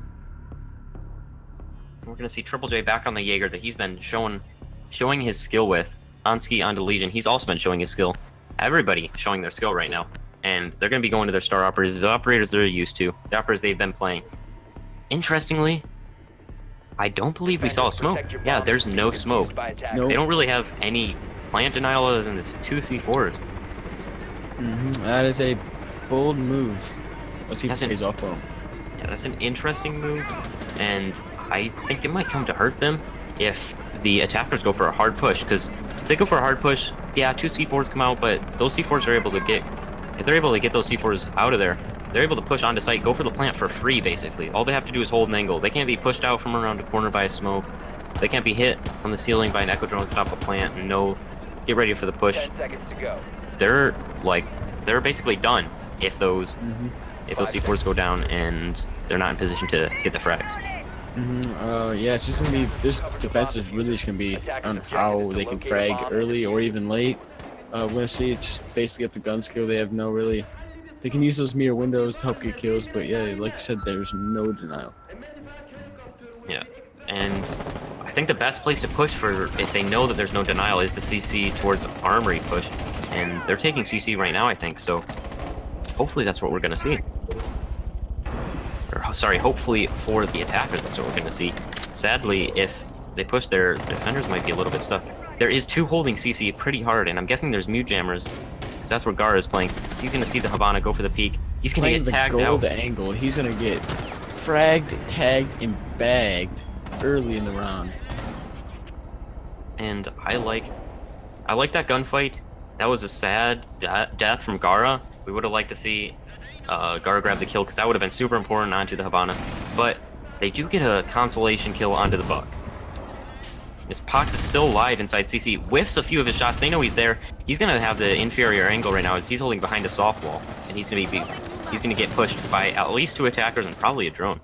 We're going to see Triple J back on the Jaeger that he's been showing his skill with. Anski onto Legion, he's also been showing his skill. Everybody showing their skill right now. And they're going to be going to their star operators, the operators they're used to, the operators they've been playing. Interestingly, I don't believe we saw a smoke. Yeah, there's no smoke. Nope. They don't really have any plant denial other than this 2 C4s. That is a bold move. Let's see if it pays off for him. Yeah, that's an interesting move, and I think it might come to hurt them if the attackers go for a hard push, because if they go for a hard push, yeah, 2 C4s come out, but those C4s are able to get, if they're able to get those C4s out of there, they're able to push onto site, go for the plant for free, basically. All they have to do is hold an angle. They can't be pushed out from around a corner by a smoke. They can't be hit from the ceiling by an echo drone to stop a plant and get ready for the push. 10 seconds to go. They're basically done if those C4s go down and they're not in position to get the frags. Yeah, it's just gonna be, this defense is really just gonna be on how they can frag early or even late. We're gonna see it's basically up the gun skill. They have no really, they can use those mirror windows to help get kills, but yeah, like you said, there's no denial. Yeah, and I think the best place to push for, if they know that there's no denial, is the CC towards Armory push, and they're taking CC right now, I think, so hopefully that's what we're gonna see. Or, sorry, hopefully for the attackers, that's what we're gonna see. Sadly, if they push, their defenders might be a little bit stuck. There is 2 holding CC pretty hard, and I'm guessing there's mute jammers, because that's where Gara is playing. So he's gonna see the Habana go for the peek. He's gonna get tagged out. The angle, he's gonna get fragged, tagged, and bagged early in the round. And I like that gunfight. That was a sad death from Gara. We would have liked to see Gara grab the kill, because that would have been super important onto the Habana. But they do get a consolation kill onto the Buck. This Pox is still alive inside CC, whiffs a few of his shots. They know he's there. He's gonna have the inferior angle right now as he's holding behind a soft wall, and he's gonna get pushed by at least 2 attackers and probably a drone.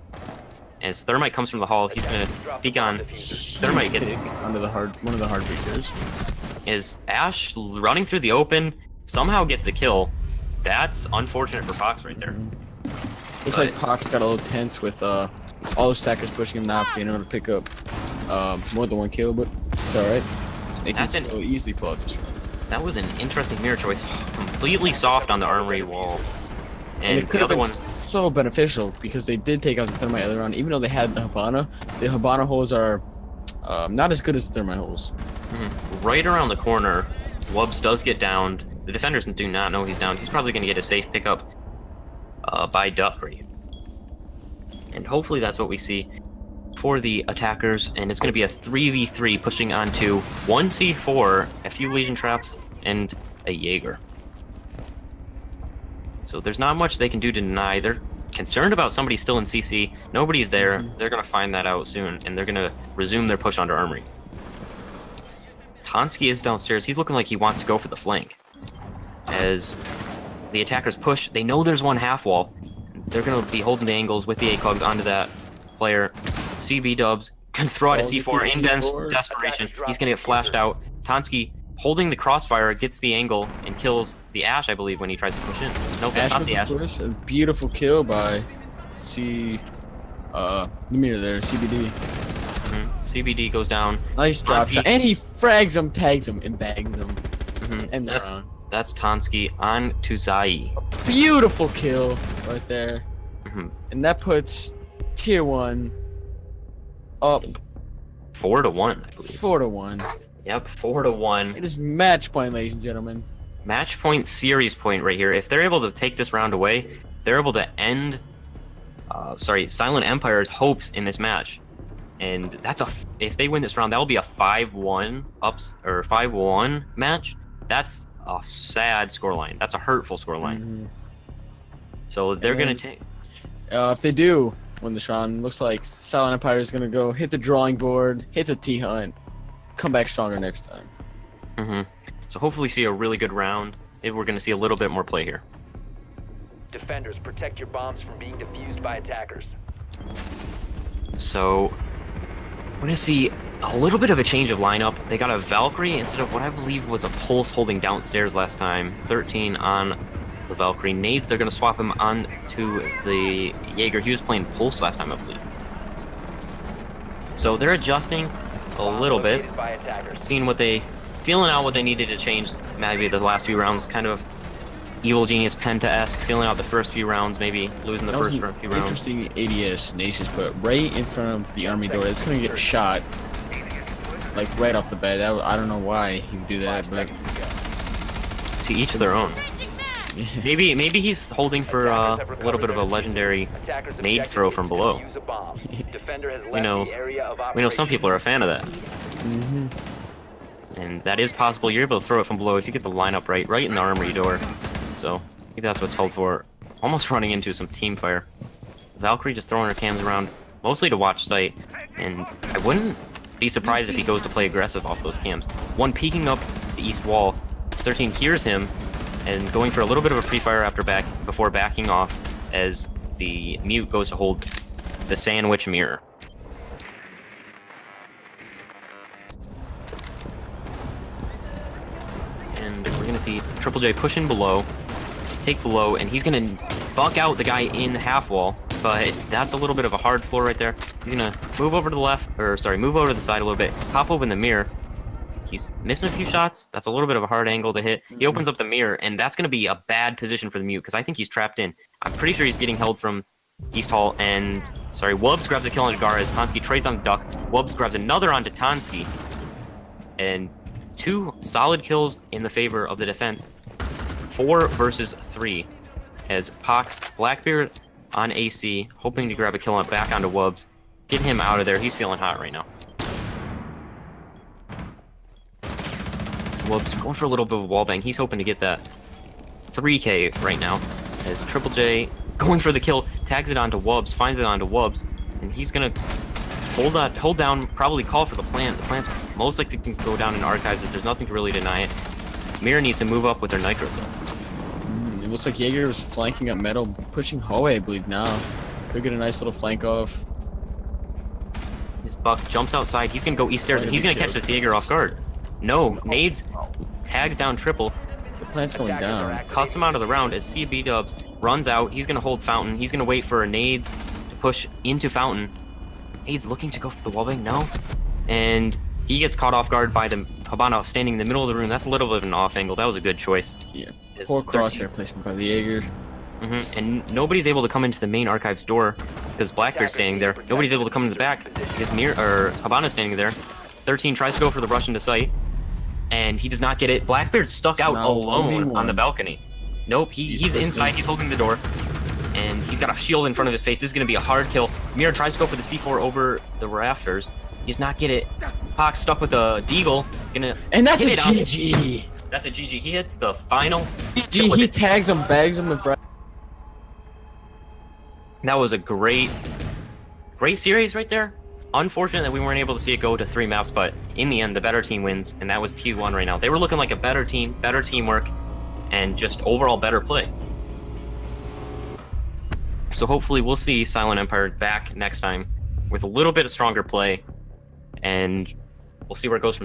As Thermite comes from the hall, he's gonna peek on. Thermite gets under one of the hard breakers. Is Ash running through the open, somehow gets the kill. That's unfortunate for Pox right there. Looks like Pox got a little tense with all those stackers pushing him, not being able to pick up more than 1 kill, but it's alright. They can still easily pull out this round. That was an interesting mirror choice. Completely soft on the armory wall. And it could have been so beneficial because they did take out the Thermite earlier on. Even though they had the Habana holes are not as good as the Thermite holes. Right around the corner, Wubs does get downed. The defenders do not know he's down. He's probably going to get a safe pickup by Dupree. And hopefully that's what we see for the attackers, and it's going to be a 3v3 pushing onto 1C4, a few Legion traps, and a Jaeger. So there's not much they can do to deny. They're concerned about somebody still in CC. Nobody's there. They're going to find that out soon, and they're going to resume their push onto Armory. Tonsky is downstairs. He's looking like he wants to go for the flank. As the attackers push, they know there's one half wall. They're going to be holding the angles with the ACOGs onto that player. CB Dubs can throw out a C4 in desperation. He's going to get flashed out. Tonsky holding the crossfire gets the angle and kills the Ash, I believe, when he tries to push in. Nope, that's not the Ash. Push. A beautiful kill by the meter there, CBD. CBD goes down. Nice drop shot. And he frags him, tags him, and bags him. And that's Tonsky on to Zai. Beautiful kill right there. And that puts Tier 1 up 4-1, I believe. 4-1. Yep, 4-1. It is match point, ladies and gentlemen. Match point, series point right here. If they're able to take this round away, they're able to end Silent Empire's hopes in this match. And that's if they win this round, that will be a 5-1 or 5-1 match. That's a sad scoreline. That's a hurtful scoreline. So they're gonna take. If they do win this round, looks like Silent Empire is gonna go hit the drawing board, hit the T-hunt, come back stronger next time. So hopefully see a really good round. Maybe we're gonna see a little bit more play here. Defenders, protect your bombs from being defused by attackers. So we're gonna see a little bit of a change of lineup. They got a Valkyrie instead of what I believe was a Pulse holding downstairs last time. 13 on the Valkyrie. Nades, they're gonna swap him on to the Jaeger. He was playing Pulse last time, I believe. So they're adjusting a little bit, feeling out what they needed to change. Maybe the last few rounds, kind of Evil Genius Penta-esque, feeling out the first few rounds, maybe losing the first few rounds. Interesting ADS Nations put right in front of the Army door. It's gonna get shot, like right off the bat. I don't know why he would do that, but to each their own. Maybe he's holding for a little bit of a legendary nade throw from below. we know some people are a fan of that. And that is possible. You're able to throw it from below if you get the lineup right in the armory door. So I think that's what's held for. Almost running into some team fire. Valkyrie just throwing her cams around, mostly to watch sight. And I wouldn't be surprised if he goes to play aggressive off those cams. One peeking up the east wall. 13 hears him and going for a little bit of a pre-fire before backing off as the mute goes to hold the sandwich mirror. And we're gonna see Triple J pushing below, take below, and he's gonna buck out the guy in half wall, but that's a little bit of a hard floor right there. He's gonna move over to the left, move over to the side a little bit, pop open the mirror. He's missing a few shots. That's a little bit of a hard angle to hit. He opens up the mirror, and that's gonna be a bad position for the mute, because I think he's trapped in. I'm pretty sure he's getting held from East Hall, and Wubbs grabs a kill on Gar as Tonsky trades on the duck. Wubbs grabs another onto Tonsky, and 2 solid kills in the favor of the defense. 4 versus 3. As Pox, Blackbeard on AC, hoping to grab a kill on back onto Wubbs. Get him out of there. He's feeling hot right now. Wubbs going for a little bit of a wallbang. He's hoping to get that 3K right now. As Triple J going for the kill, tags it onto Wubbs, finds it onto Wubbs, and he's gonna hold down, probably call for the plant. The plant's most likely can go down in archives as there's nothing to really deny it. Mirror needs to move up with their nitro cell. It looks like Jaeger was flanking up metal, pushing hallway, I believe now. Could get a nice little flank off. His Buck jumps outside. He's gonna go east stairs and he's gonna catch this Jaeger off guard. No, nades, tags down Triple. The plant's going down. Cuts him out of the round as CB Dubs runs out. He's gonna hold Fountain. He's gonna wait for a nades to push into Fountain. Nades looking to go for the wallbang, no. And he gets caught off guard by the Habana standing in the middle of the room. That's a little bit of an off angle. That was a good choice. Yeah, poor crosshair placement by the Jaeger. And nobody's able to come into the main archives door because Blackbeard's standing there. Nobody's able to come in the back because Habana's standing there. 13 tries to go for the rush into sight, and he does not get it. Blackbeard's stuck out alone on the balcony. Nope, he's inside. He's holding the door, and he's got a shield in front of his face. This is going to be a hard kill. Mir tries to go for the C4 over the rafters. He does not get it. Hawk stuck with a deagle. And that's a hit it out. GG. That's a GG. He hits the final. GG. He tags him, bags him, and That was a great series right there. Unfortunate that we weren't able to see it go to 3 maps, but in the end, the better team wins, and that was T1 right now. They were looking like a better team, better teamwork, and just overall better play. So hopefully we'll see Silent Empire back next time with a little bit of stronger play, and we'll see where it goes from there.